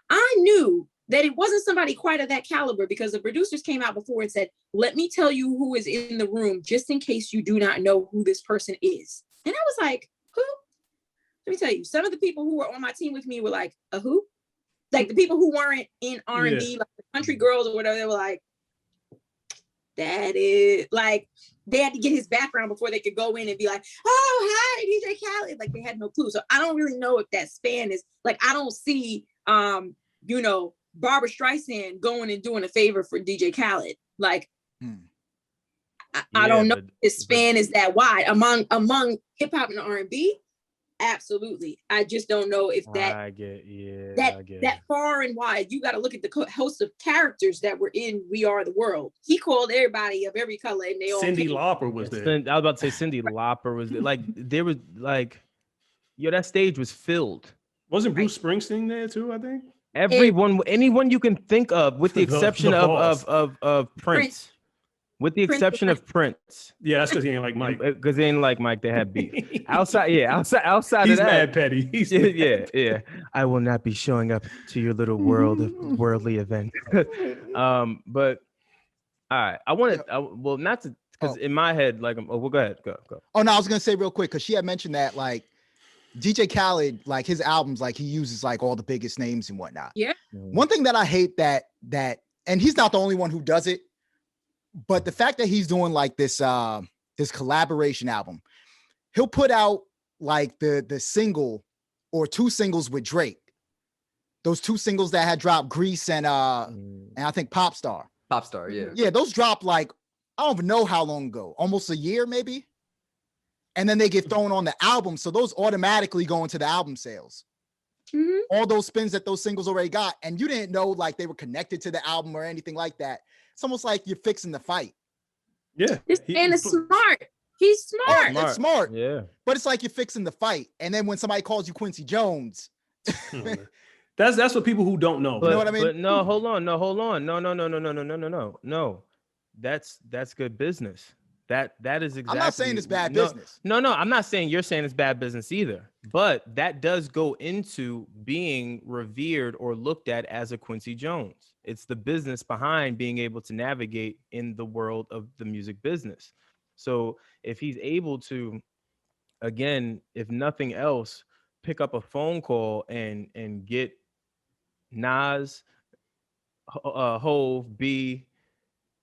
I knew that it wasn't somebody quite of that caliber because the producers came out before and said, let me tell you who is in the room just in case you do not know who this person is. And I was like, who? Let me tell you, some of the people who were on my team with me were like, a who? Like the people who weren't in R&B, like the country girls or whatever, they were like, that is, like, they had to get his background before they could go in and be like, oh, hi, DJ Khaled. Like they had no clue. So I don't really know if that span is, like, I don't see, Barbara Streisand going and doing a favor for DJ Khaled. Like, I don't know if his span is that wide among hip hop and R&B. Absolutely. I just don't know if that that far and wide. You got to look at the host of characters that were in We Are the World. He called everybody of every color, and they all. Cyndi Lauper was there. I was about to say Cyndi Lauper was there. Like there was like, that stage was filled. Wasn't Bruce Springsteen there too? I think. Anyone you can think of, with the exception of Prince. With the exception of Prince. Yeah, that's because he ain't like Mike. Because he ain't like Mike, they had beef. Outside he's of that. He's mad petty. Yeah. I will not be showing up to your little world of worldly event. But all right. I wanted, not to, because in my head, like, go ahead. Go. Oh, no, I was going to say real quick, because she had mentioned that, like, DJ Khaled, like his albums, like he uses like all the biggest names and whatnot. Yeah. One thing that I hate that, and he's not the only one who does it, but the fact that he's doing like this collaboration album, he'll put out like the single or two singles with Drake. Those two singles that had dropped, Grease and I think Popstar. Popstar, yeah. Yeah, those dropped like, I don't even know how long ago, almost a year maybe. And then they get thrown on the album. So those automatically go into the album sales. Mm-hmm. All those spins that those singles already got. And you didn't know like they were connected to the album or anything like that. It's almost like you're fixing the fight. Yeah. This man is smart. He's smart. It's smart. Yeah. But it's like you're fixing the fight. And then when somebody calls you Quincy Jones. That's what people who don't know. You know what I mean? But no, hold on. No. that's good business. That is exactly. I'm not saying it's bad no, business. No, I'm not saying you're saying it's bad business either. But that does go into being revered or looked at as a Quincy Jones. It's the business behind being able to navigate in the world of the music business. So if he's able to, again, if nothing else, pick up a phone call and get Nas, Hove, B,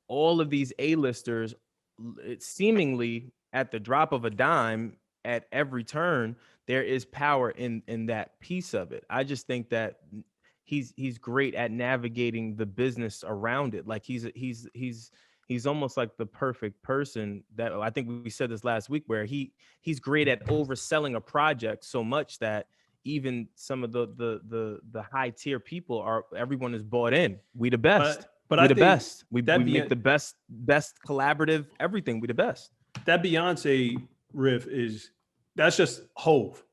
all of these A-listers, it's seemingly at the drop of a dime at every turn, there is power in that piece of it. I just think that he's great at navigating the business around it. Like he's almost like the perfect person. That I think we said this last week, where he's great at overselling a project so much that even some of the high tier people everyone is bought in. We the best. But we I the think best. We make the best collaborative everything. We the best. That Beyonce riff that's just Hove.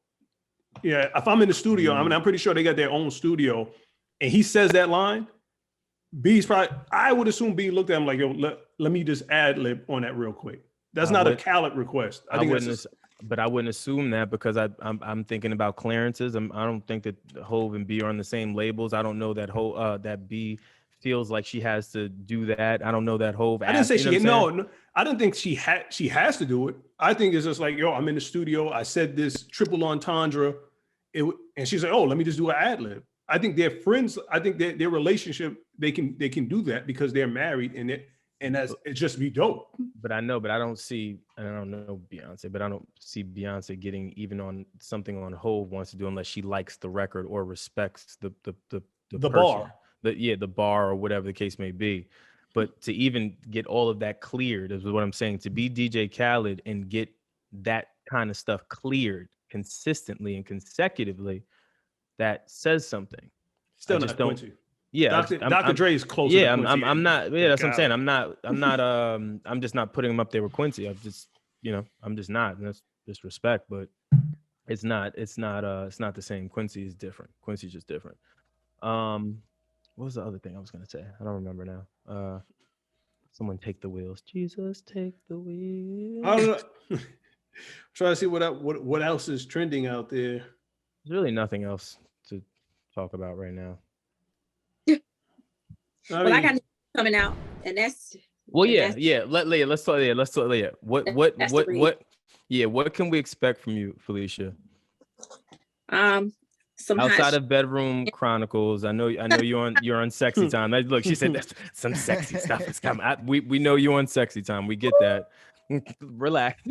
Yeah, if I'm in the studio, I mean, I'm pretty sure they got their own studio, and he says that line, B's probably, I would assume B looked at him like, yo, let me just ad lib on that real quick. That's not a Khaled request. I wouldn't assume that, because I'm thinking about clearances. I don't think that Hove and B are on the same labels. I don't know that that B feels like she has to do that. I don't know that Hove. I didn't say she. No, I didn't think she has to do it. I think it's just like, yo, I'm in the studio. I said this triple entendre, and she's like, oh, let me just do an ad lib. I think they're friends. I think their relationship, they can do that because they're married, and it's just be dope. But I don't know Beyonce, but I don't see Beyonce getting even on something on Hove wants to do unless she likes the record or respects the bar. The bar or whatever the case may be. But to even get all of that cleared is what I'm saying. To be DJ Khaled and get that kind of stuff cleared consistently and consecutively, that says something. Still not Quincy. Yeah, Dr. Dre is closer. Yeah, to Quincy I'm not. Yeah, that's what I'm saying. I'm not. I'm just not putting him up there with Quincy. I'm just not. And that's just respect, but it's not the same. Quincy is different. Quincy's just different. What was the other thing I was gonna say? I don't remember now. Someone take the wheels. Jesus, take the wheels. I don't know. Trying to see what else is trending out there. There's really nothing else to talk about right now. I got coming out, and that's Let's talk Leah. What can we expect from you, Felicia? Outside of Bedroom Chronicles, I know you're on Sexy Time. Look, she said that's some sexy stuff is coming. We know you're on Sexy Time. We get that. Relax.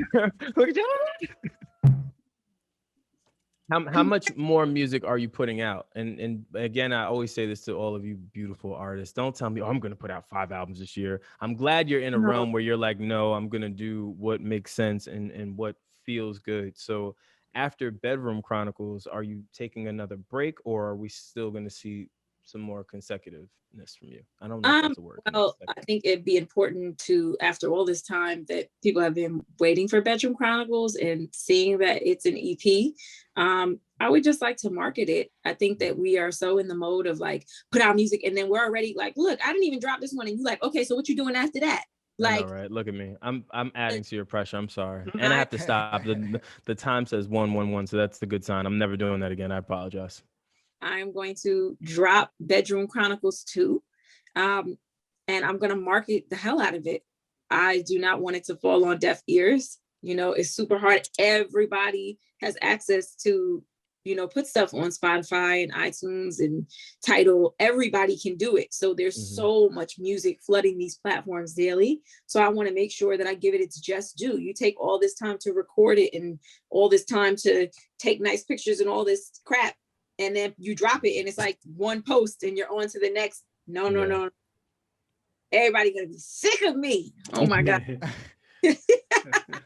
How much more music are you putting out? And again, I always say this to all of you beautiful artists. Don't tell me, I'm going to put out 5 albums this year. I'm glad you're in a realm where you're like, no, I'm going to do what makes sense and what feels good. So after Bedroom Chronicles, are you taking another break, or are we still going to see some more consecutiveness from you? I don't know if that's a word. Well, I think it'd be important to, after all this time that people have been waiting for Bedroom Chronicles and seeing that it's an EP, I would just like to market it. I think that we are so in the mode of like, put out music, and then we're already like, look, I didn't even drop this one, and you like, okay, so what you doing after that? Like, all right, look at me. I'm adding to your pressure. I'm sorry, and I have to stop. The time says 1:11, so that's the good sign. I'm never doing that again. I apologize. I'm going to drop Bedroom Chronicles 2, and I'm going to market the hell out of it. I do not want it to fall on deaf ears. It's super hard. Everybody has access to, put stuff on Spotify and iTunes and Tidal. Everybody can do it. So there's so much music flooding these platforms daily. So I want to make sure that I give it its just due. You take all this time to record it and all this time to take nice pictures and all this crap, and then you drop it and it's like one post and you're on to the next. No. Everybody gonna be sick of me. Oh my God.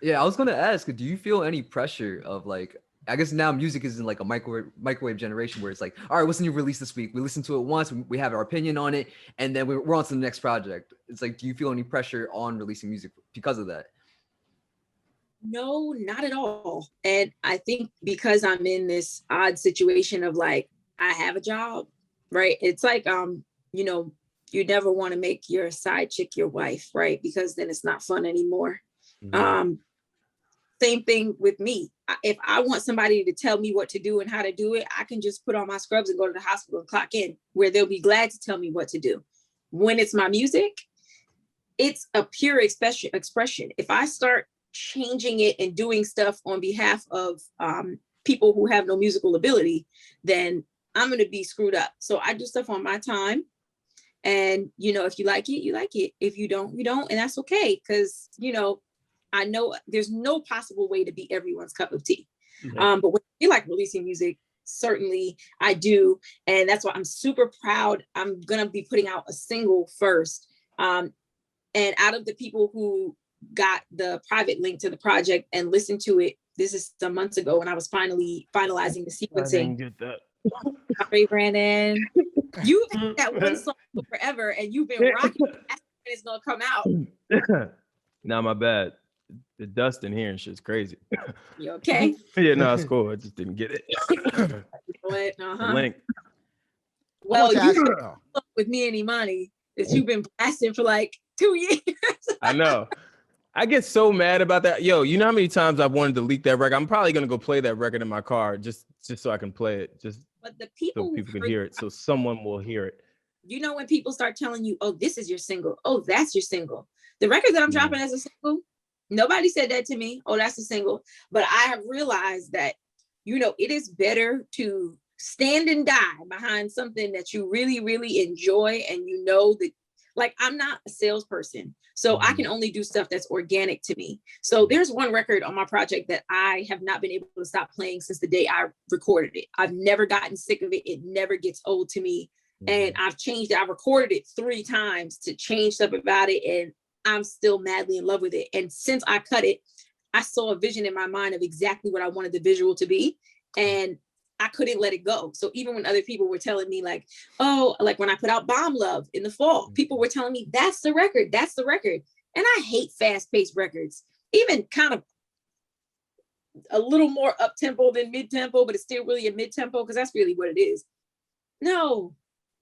Yeah, I was gonna ask, do you feel any pressure of like, I guess now music is in like a microwave generation where it's like, all right, what's the new release this week? We listen to it once, we have our opinion on it, and then we're on to the next project. It's like, do you feel any pressure on releasing music because of that? No, not at all. And I think because I'm in this odd situation of like, I have a job, right? It's like, you never want to make your side chick your wife, right? Because then it's not fun anymore. Same thing with me. If I want somebody to tell me what to do and how to do it, I can just put on my scrubs and go to the hospital and clock in, where they'll be glad to tell me what to do. When it's my music, it's a pure expression. If I start changing it and doing stuff on behalf of people who have no musical ability, then I'm going to be screwed up. So I do stuff on my time. And, if you like it, you like it. If you don't, you don't. And that's okay. Because, I know there's no possible way to be everyone's cup of tea. But when I feel like releasing music, certainly I do. And that's why I'm super proud. I'm going to be putting out a single first. And out of the people who got the private link to the project and listened to it, this is some months ago when I was finally finalizing the sequencing. I didn't get that. Sorry, Brandon. You've had that one song for forever and you've been rocking it. That's when it's going to come out. Nah, my bad. The dust in here and shit's crazy. You okay? Yeah, no, it's cool. I just didn't get it. The link. Well, you with me and Imani that you've been blasting for like 2 years. I know. I get so mad about that. Yo, you know how many times I've wanted to leak that record? I'm probably gonna go play that record in my car just so I can play it. But the people so people can hear it. So someone will hear it. When people start telling you, oh, this is your single. Oh, that's your single. The record that I'm dropping as a single, nobody said that to me. Oh, that's a single. But I have realized that, it is better to stand and die behind something that you really, really enjoy. And that, like, I'm not a salesperson. So I can only do stuff that's organic to me. So there's one record on my project that I have not been able to stop playing since the day I recorded it. I've never gotten sick of it. It never gets old to me. And I've changed it. I've recorded it 3 times to change stuff about it. And I'm still madly in love with it. And since I cut it, I saw a vision in my mind of exactly what I wanted the visual to be. And I couldn't let it go. So even when other people were telling me like, oh, like when I put out Bomb Love in the fall, people were telling me that's the record. That's the record. And I hate fast-paced records, even kind of a little more up-tempo than mid-tempo, but it's still really a mid-tempo because that's really what it is. No,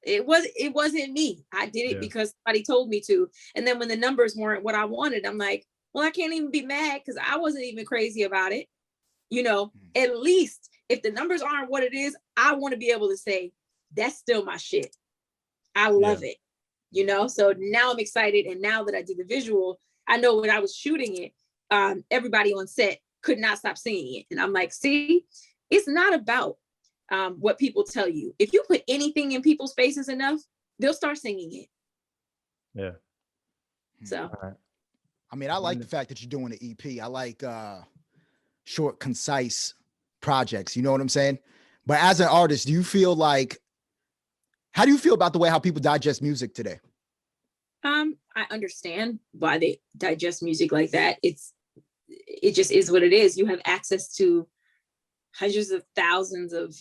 it wasn't me. I did it because somebody told me to. And then when the numbers weren't what I wanted, I'm like, well, I can't even be mad because I wasn't even crazy about it. At least if the numbers aren't what it is, I want to be able to say, that's still my shit. I love it. So now I'm excited. And now that I did the visual, I know when I was shooting it, everybody on set could not stop singing it. And I'm like, see, it's not about what people tell you. If you put anything in people's faces enough, they'll start singing it. Yeah. So, I mean, I like the fact that you're doing the EP. I like short, concise projects. You know what I'm saying? But as an artist, how do you feel about the way how people digest music today? I understand why they digest music like that. It just is what it is. You have access to hundreds of thousands of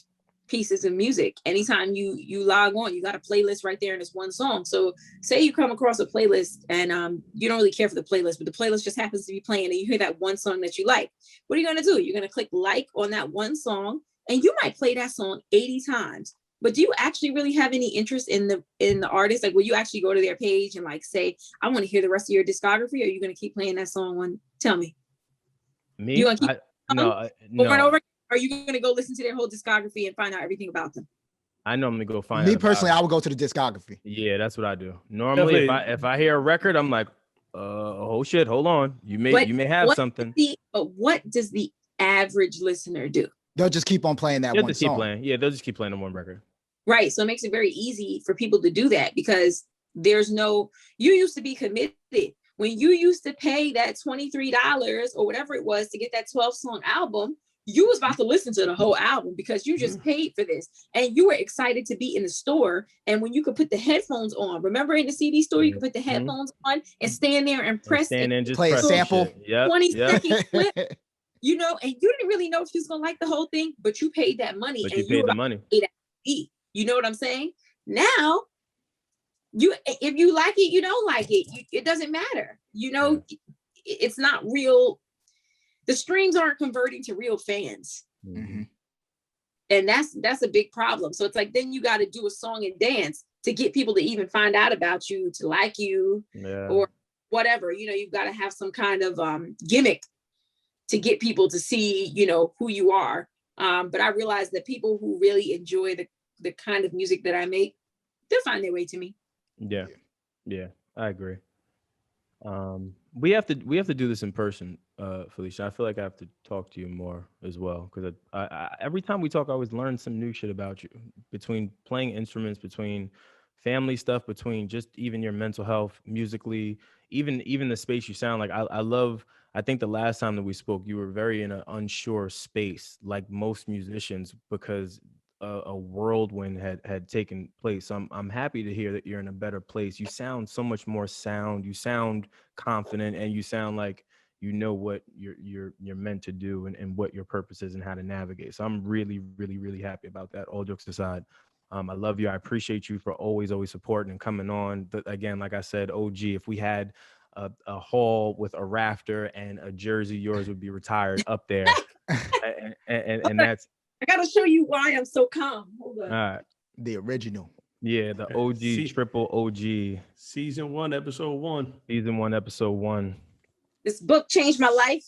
pieces of music. Anytime you log on, you got a playlist right there and it's one song. So say you come across a playlist and you don't really care for the playlist, but the playlist just happens to be playing and you hear that one song that you like. What are you going to do? You're going to click like on that one song and you might play that song 80 times. But do you actually really have any interest in the artist? Like, will you actually go to their page and like say, I want to hear the rest of your discography? Or are you going to keep playing that song? Tell me. Me? You going to keep no. over and over? Or are you going to go listen to their whole discography and find out everything about them? I normally go find Me personally, I would go to the discography. Yeah, that's what I do. Normally, if I hear a record, I'm like, oh shit, hold on. You may have something. But what does the average listener do? They'll just keep on playing that one song. They'll just keep playing the one record. Right. So it makes it very easy for people to do that because you used to be committed. When you used to pay that $23 or whatever it was to get that 12-song album, you was about to listen to the whole album because you just paid for this and you were excited to be in the store. And when you could put the headphones on, remember in the CD store, you could put the headphones on and stand there and press and just play a sample. 20-second clip, and you didn't really know if you was going to like the whole thing, but you paid that money. But you paid the money. You know what I'm saying? Now, if you like it, you don't like it. It doesn't matter. It's not real. The streams aren't converting to real fans. Mm-hmm. And that's a big problem. So it's like, then you got to do a song and dance. to get people to even find out about you, to like you, or whatever. You know, you've got to have some kind of gimmick to get people to see, you know, who you are. But I realized that people who really enjoy the kind of music that I make, they'll find their way to me. Yeah, I agree. We have to do this in person, Felicia. I feel like I have to talk to you more as well, because I every time we talk, I always learn some new shit about you, between playing instruments, between family stuff, between just even your mental health, musically, even the space you sound like. I love. I think the last time that we spoke, you were very in an unsure space, like most musicians, because a whirlwind had taken place. So I'm happy to hear that you're in a better place. You sound so much more sound. You sound confident, and you sound like you know what you're meant to do, and what your purpose is and how to navigate. So I'm really, really, really happy about that. All jokes aside, I love you. I appreciate you for always supporting and coming on. But again, like I said, OG, if we had a hall with a rafter and a jersey, yours would be retired up there. and that's. I gotta show you why I'm so calm. Hold on. All right. The original. Yeah, the OG, triple OG. Season 1, episode 1. Season 1, episode 1. This book changed my life.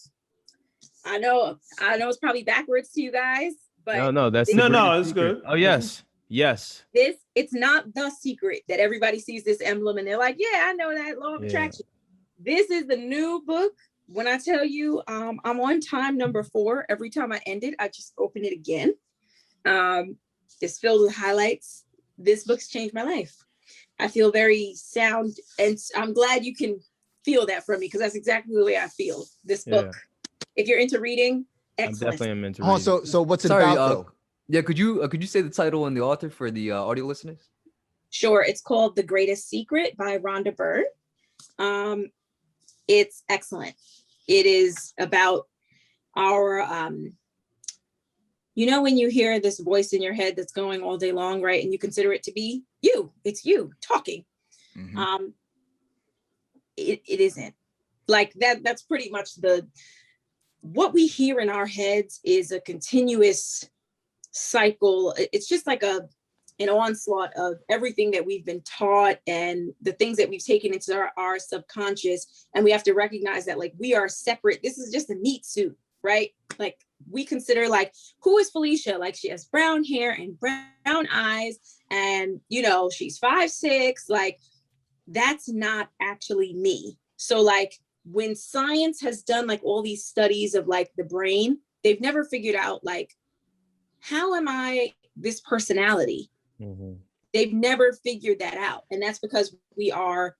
I know it's probably backwards to you guys, but no, that's no, it's good. Oh yes. It's not the secret that everybody sees this emblem and they're like, yeah, I know that, law of attraction. This is the new book. When I tell you, I'm on time number 4. Every time I end it, I just open it again. It's filled with highlights. This book's changed my life. I feel very sound, and I'm glad you can feel that from me, because that's exactly the way I feel. This book. If you're into reading, excellent. I definitely am into reading. Oh, so what's it about though? Yeah, could you say the title and the author for the audio listeners? Sure. It's called The Greatest Secret by Rhonda Byrne. It's excellent. It is about our, you know, when you hear this voice in your head that's going all day long, right? And you consider it to be you, it's you talking. Mm-hmm. It isn't like that. That's pretty much what we hear in our heads is a continuous cycle. It's just like an onslaught of everything that we've been taught and the things that we've taken into our subconscious. And we have to recognize that, like, we are separate. This is just a meat suit, right? Like, we consider, like, who is Felicia? Like, she has brown hair and brown eyes, and, you know, she's 5'6". Like, that's not actually me. So, like, when science has done, like, all these studies of, like, the brain, they've never figured out, like, how am I this personality? Mm-hmm. They've never figured that out. And that's because we are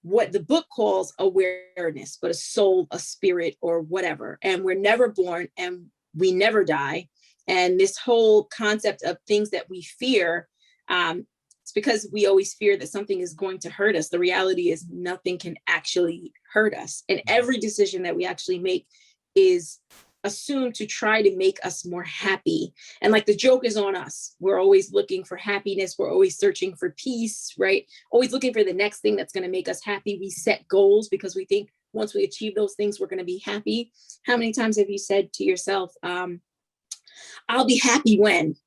what the book calls awareness, but a soul, a spirit, or whatever. And we're never born and we never die. And this whole concept of things that we fear, it's because we always fear that something is going to hurt us. The reality is nothing can actually hurt us. And every decision that we actually make is assumed to try to make us more happy. And, like, the joke is on us. We're always looking for happiness. We're always searching for peace, right? Always looking for the next thing that's going to make us happy. We set goals because we think once we achieve those things, we're going to be happy. How many times have you said to yourself, I'll be happy when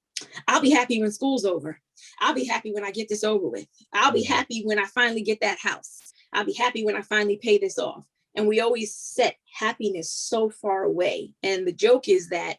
school's over. I'll be happy when I get this over with. I'll be happy when I finally get that house. I'll be happy when I finally pay this off. And we always set happiness so far away. And the joke is that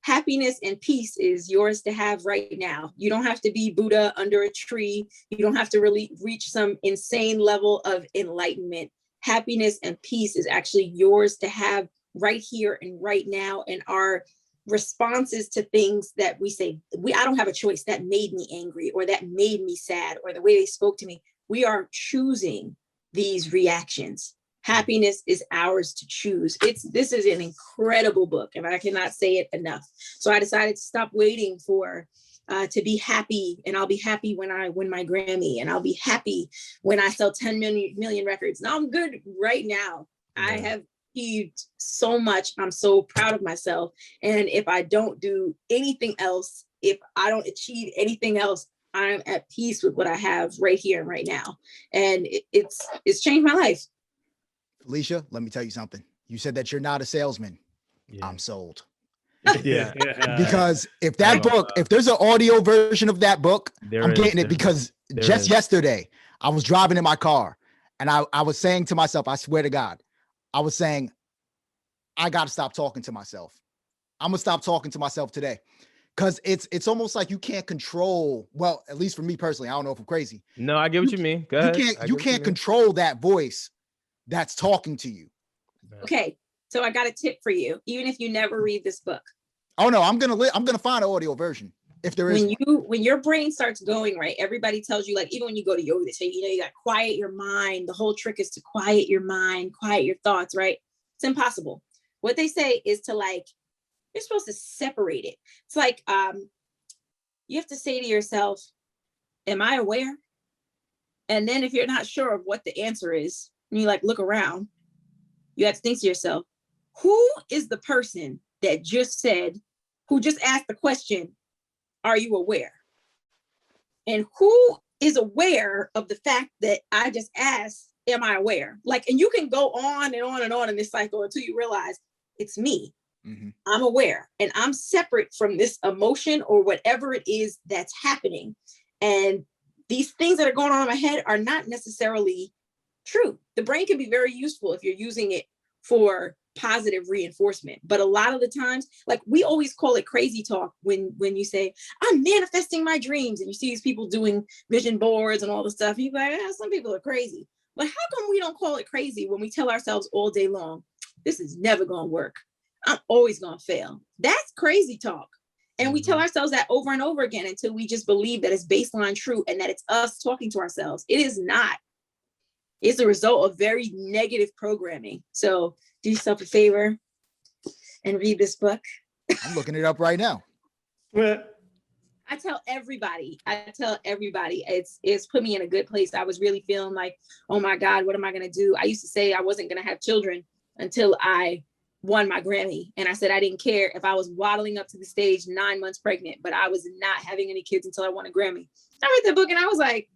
happiness and peace is yours to have right now. You don't have to be Buddha under a tree. You don't have to really reach some insane level of enlightenment. Happiness and peace is actually yours to have right here and right now. And our responses to things that we say, I don't have a choice, that made me angry, or that made me sad, or the way they spoke to me. We are choosing these reactions. Happiness is ours to choose. This is an incredible book, and I cannot say it enough. So I decided to stop waiting for to be happy, and I'll be happy when I win my Grammy, and I'll be happy when I sell 10 million records. Now I'm good right now. Yeah. I have achieved so much. I'm so proud of myself. And if I don't do anything else, if I don't achieve anything else, I'm at peace with what I have right here and right now. And it's changed my life. Felicia, let me tell you something. You said that you're not a salesman. Yeah. I'm sold. Yeah. Because if that book, if there's an audio version of that book, I'm getting it, because Just yesterday, I was driving in my car and I was saying to myself, I swear to God, I was saying, I got to stop talking to myself. I'm going to stop talking to myself today. Because it's almost like you can't control, well, at least for me personally, I don't know if I'm crazy. No, I get what you mean. Go ahead. You can't control that voice that's talking to you. Okay, so I got a tip for you, even if you never read this book. Oh no, I'm gonna find an audio version if there is. When your brain starts going right, everybody tells you, like, even when you go to yoga, they say, you got to quiet your mind. The whole trick is to quiet your mind, quiet your thoughts, right? It's impossible. What they say is to, like, you're supposed to separate it. It's like, you have to say to yourself, am I aware? And then if you're not sure of what the answer is, and you like look around, you have to think to yourself, who is the person that who just asked the question, are you aware? And who is aware of the fact that I just asked, am I aware? Like, and you can go on and on and on in this cycle until you realize it's me. Mm-hmm. I'm aware and I'm separate from this emotion or whatever it is that's happening. And these things that are going on in my head are not necessarily true. The brain can be very useful if you're using it for positive reinforcement. But a lot of the times, like, we always call it crazy talk when you say, I'm manifesting my dreams, and you see these people doing vision boards and all the stuff. You're like, some people are crazy. But how come we don't call it crazy when we tell ourselves all day long, this is never going to work? I'm always going to fail. That's crazy talk. And we tell ourselves that over and over again until we just believe that it's baseline true and that it's us talking to ourselves. It is not. It's a result of very negative programming. So do yourself a favor and read this book. I'm looking it up right now. I tell everybody, it's put me in a good place. I was really feeling like, oh my God, what am I going to do? I used to say I wasn't going to have children until I won my Grammy. And I said, I didn't care if I was waddling up to the stage 9 months pregnant, but I was not having any kids until I won a Grammy. I read the book and I was like,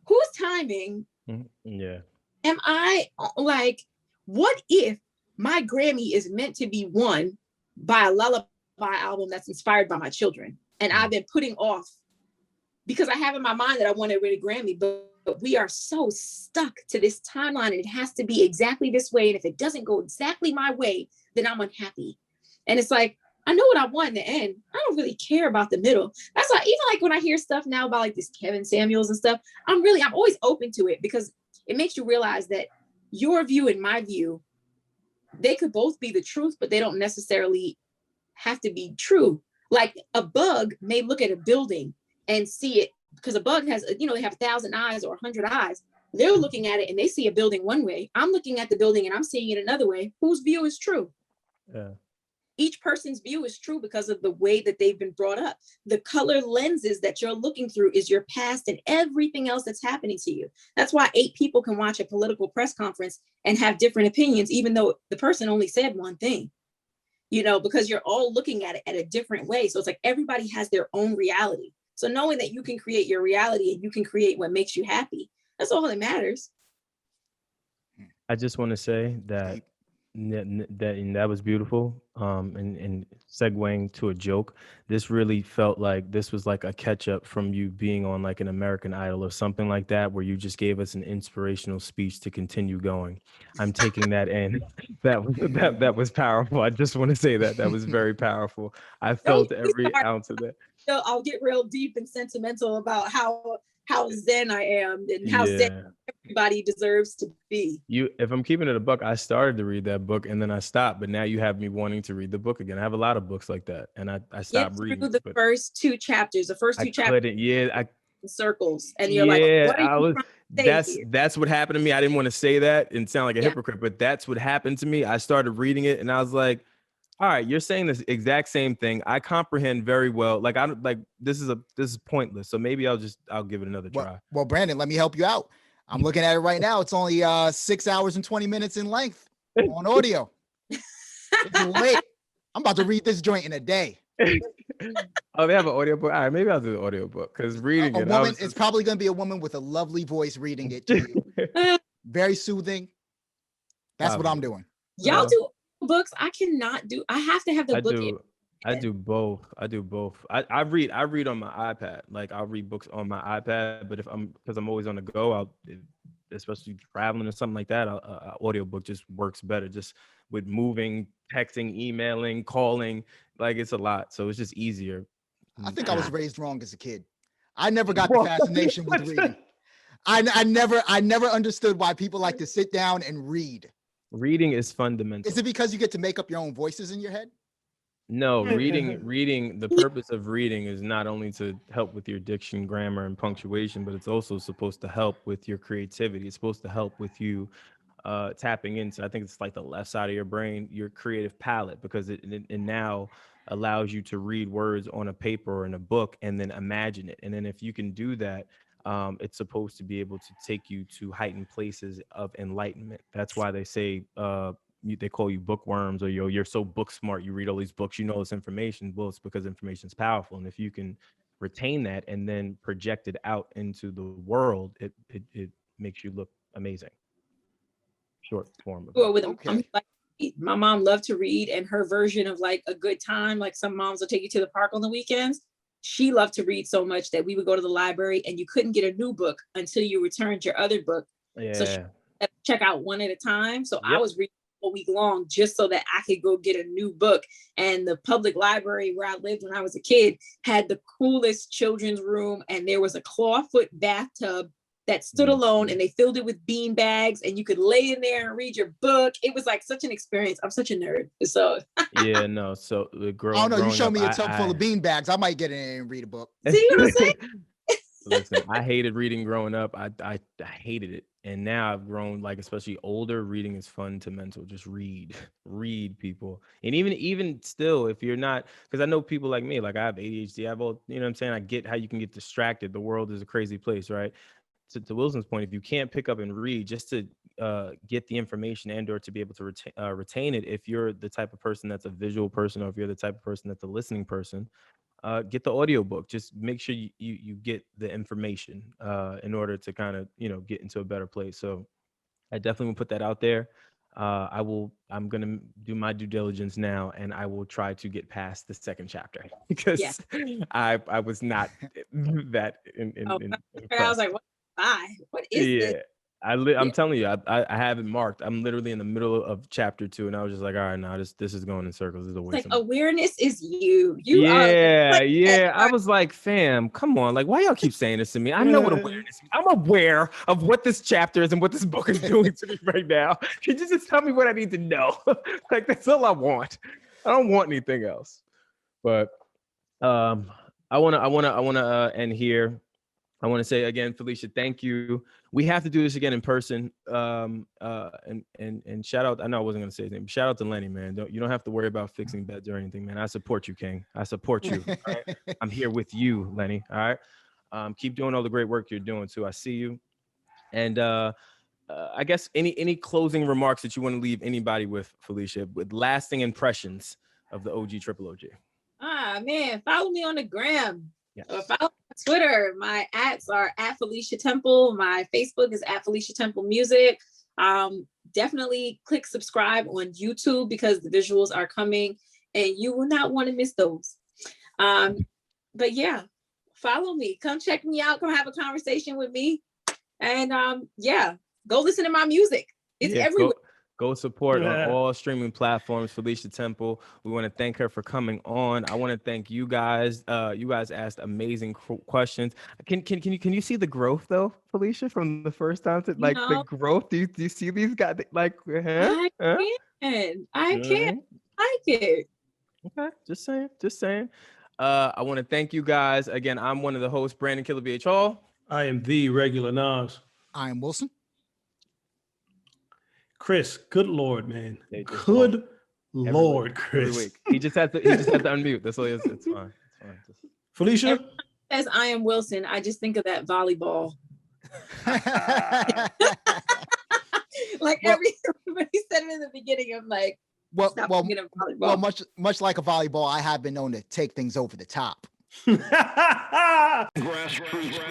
whose timing? Yeah. Am I like, what if my Grammy is meant to be won by a lullaby album that's inspired by my children? And I've been putting off because I have in my mind that I want to win a Grammy, but we are so stuck to this timeline and it has to be exactly this way. And if it doesn't go exactly my way, then I'm unhappy. And it's like, I know what I want in the end. I don't really care about the middle. That's why even like when I hear stuff now about like this Kevin Samuels and stuff, I'm always open to it because it makes you realize that your view and my view, they could both be the truth, but they don't necessarily have to be true. Like a bug may look at a building and see it because a bug has, they have 1,000 eyes or 100 eyes. They're looking at it and they see a building one way. I'm looking at the building and I'm seeing it another way. Whose view is true? Yeah. Each person's view is true because of the way that they've been brought up. The color lenses that you're looking through is your past and everything else that's happening to you. That's why 8 people can watch a political press conference and have different opinions, even though the person only said one thing, because you're all looking at it at a different way. So it's like everybody has their own reality. So knowing that you can create your reality and you can create what makes you happy, that's all that matters. I just want to say that that was beautiful. And segueing to a joke, this really felt like this was like a catch up from you being on like an American Idol or something like that, where you just gave us an inspirational speech to continue going. I'm taking that in. That was powerful. I just want to say that was very powerful. I felt every ounce of that. So I'll get real deep and sentimental about how zen I am and how zen everybody deserves to be. If I'm keeping it a buck, I started to read that book and then I stopped, but now you have me wanting to read the book again. I have a lot of books like that and I stopped reading the first 2 chapters. The first 2 chapters circles and you're like, what are you that's what happened to me. I didn't want to say that and sound like a hypocrite, but that's what happened to me. I started reading it and I was like, all right, you're saying this exact same thing. I comprehend very well. Like I don't like this is pointless. So maybe I'll give it another try. Well, Brandon, let me help you out. I'm looking at it right now. It's only 6 hours and 20 minutes in length on audio. It's late. I'm about to read this joint in a day. Oh, they have an audio book. All right, maybe I'll do the audio book because reading it. Woman, it's probably going to be a woman with a lovely voice reading it to you. Very soothing. That's what I'm doing. Y'all do books. I cannot do. I have to have the book I do both. I read on my iPad. Like I'll read books on my iPad, but because I'm always on the go, especially traveling or something like that, audiobook just works better. Just with moving, texting, emailing, calling, like it's a lot. So it's just easier. I think I was raised wrong as a kid. I never got the fascination with reading. I never understood why people like to sit down and read. Reading is fundamental. Is it because you get to make up your own voices in your head? No, reading, the purpose of reading is not only to help with your diction, grammar, and punctuation, but it's also supposed to help with your creativity. It's supposed to help with you tapping into, I think it's like the left side of your brain, your creative palette, because it now allows you to read words on a paper or in a book and then imagine it. And then if you can do that, it's supposed to be able to take you to heightened places of enlightenment. That's why they say they call you bookworms, or you're so book smart, you read all these books, you know this information. Well, it's because information is powerful, and if you can retain that and then project it out into the world, it makes you look amazing. Short form of With okay. my mom loved to read, and her version of like a good time, like some moms will take you to the park on the weekends. She loved to read so much that we would go to the library and you couldn't get a new book until you returned your other book. Yeah. So she had to check out one at a time. So Yep. I was reading a week long just so that I could go get a new book. And the public library where I lived when I was a kid had the coolest children's room, and there was a clawfoot bathtub that stood alone, and they filled it with bean bags, and you could lay in there and read your book. It was like such an experience. I'm such a nerd. So yeah, no. So the girl. I don't know. You show up, me a tub full of bean bags, I might get in and read a book. see what I'm saying? Listen, I hated reading growing up. I hated it, and now I've grown, like, especially older. Reading is fun to mental. Just read people, and even still, if you're not, because I know people like me, like I have ADHD. I have all, you know what I'm saying. I get how you can get distracted. The world is a crazy place, right? To Wilson's point, if you can't pick up and read just to get the information and or to be able to retain it, if you're the type of person that's a visual person, or if you're the type of person that's a listening person, get the audiobook. Just make sure you get the information in order to kind of, get into a better place. So I definitely will put that out there. I'm going to do my due diligence now, and I will try to get past the second chapter, because Yes. I was not that I was like, what is this? I'm telling you, I have it marked. I'm literally in the middle of chapter 2, and I was just like, all right, now this is going in circles. This is a waste. Like, awareness is you. Yeah. I was like, fam, come on. Like, why y'all keep saying this to me? I know what awareness is. I'm aware of what this chapter is and what this book is doing to me right now. Can you just tell me what I need to know? Like, that's all I want. I don't want anything else. But I wanna end here. I want to say again, Felicia, thank you. We have to do this again in person. And shout out. I know I wasn't going to say his name. Shout out to Lenny, man. You don't have to worry about fixing beds or anything, man. I support you, King. I support you. All right? I'm here with you, Lenny. All right. Keep doing all the great work you're doing too. I see you. And I guess any closing remarks that you want to leave anybody with, Felicia, with lasting impressions of the OG Triple OG. Man, follow me on the gram. Yes. Or follow Twitter. My @ are @Felicia Temple. My Facebook is @Felicia Temple Music. Definitely click subscribe on YouTube, because the visuals are coming and you will not want to miss those. But yeah, follow me. Come check me out. Come have a conversation with me. And go listen to my music. It's everywhere. Go support on all streaming platforms, Felicia Temple. We want to thank her for coming on. I want to thank you guys. You guys asked amazing questions. Can you see the growth though, Felicia, from the first time to the growth? Do you see these guys? Like, I can. I like it. Okay, just saying. I want to thank you guys again. I'm one of the hosts, Brandon Killabh Hall. I am the regular Nas. I am Wylson. Chris, good Lord, man. Good Lord, Chris. Every week. He just had to unmute. That's all he has. It's fine. Felicia? Everyone says I am Wylson, I just think of that volleyball. Like everybody said it in the beginning. I'm like, well, much like a volleyball, I have been known to take things over the top. Grassroots.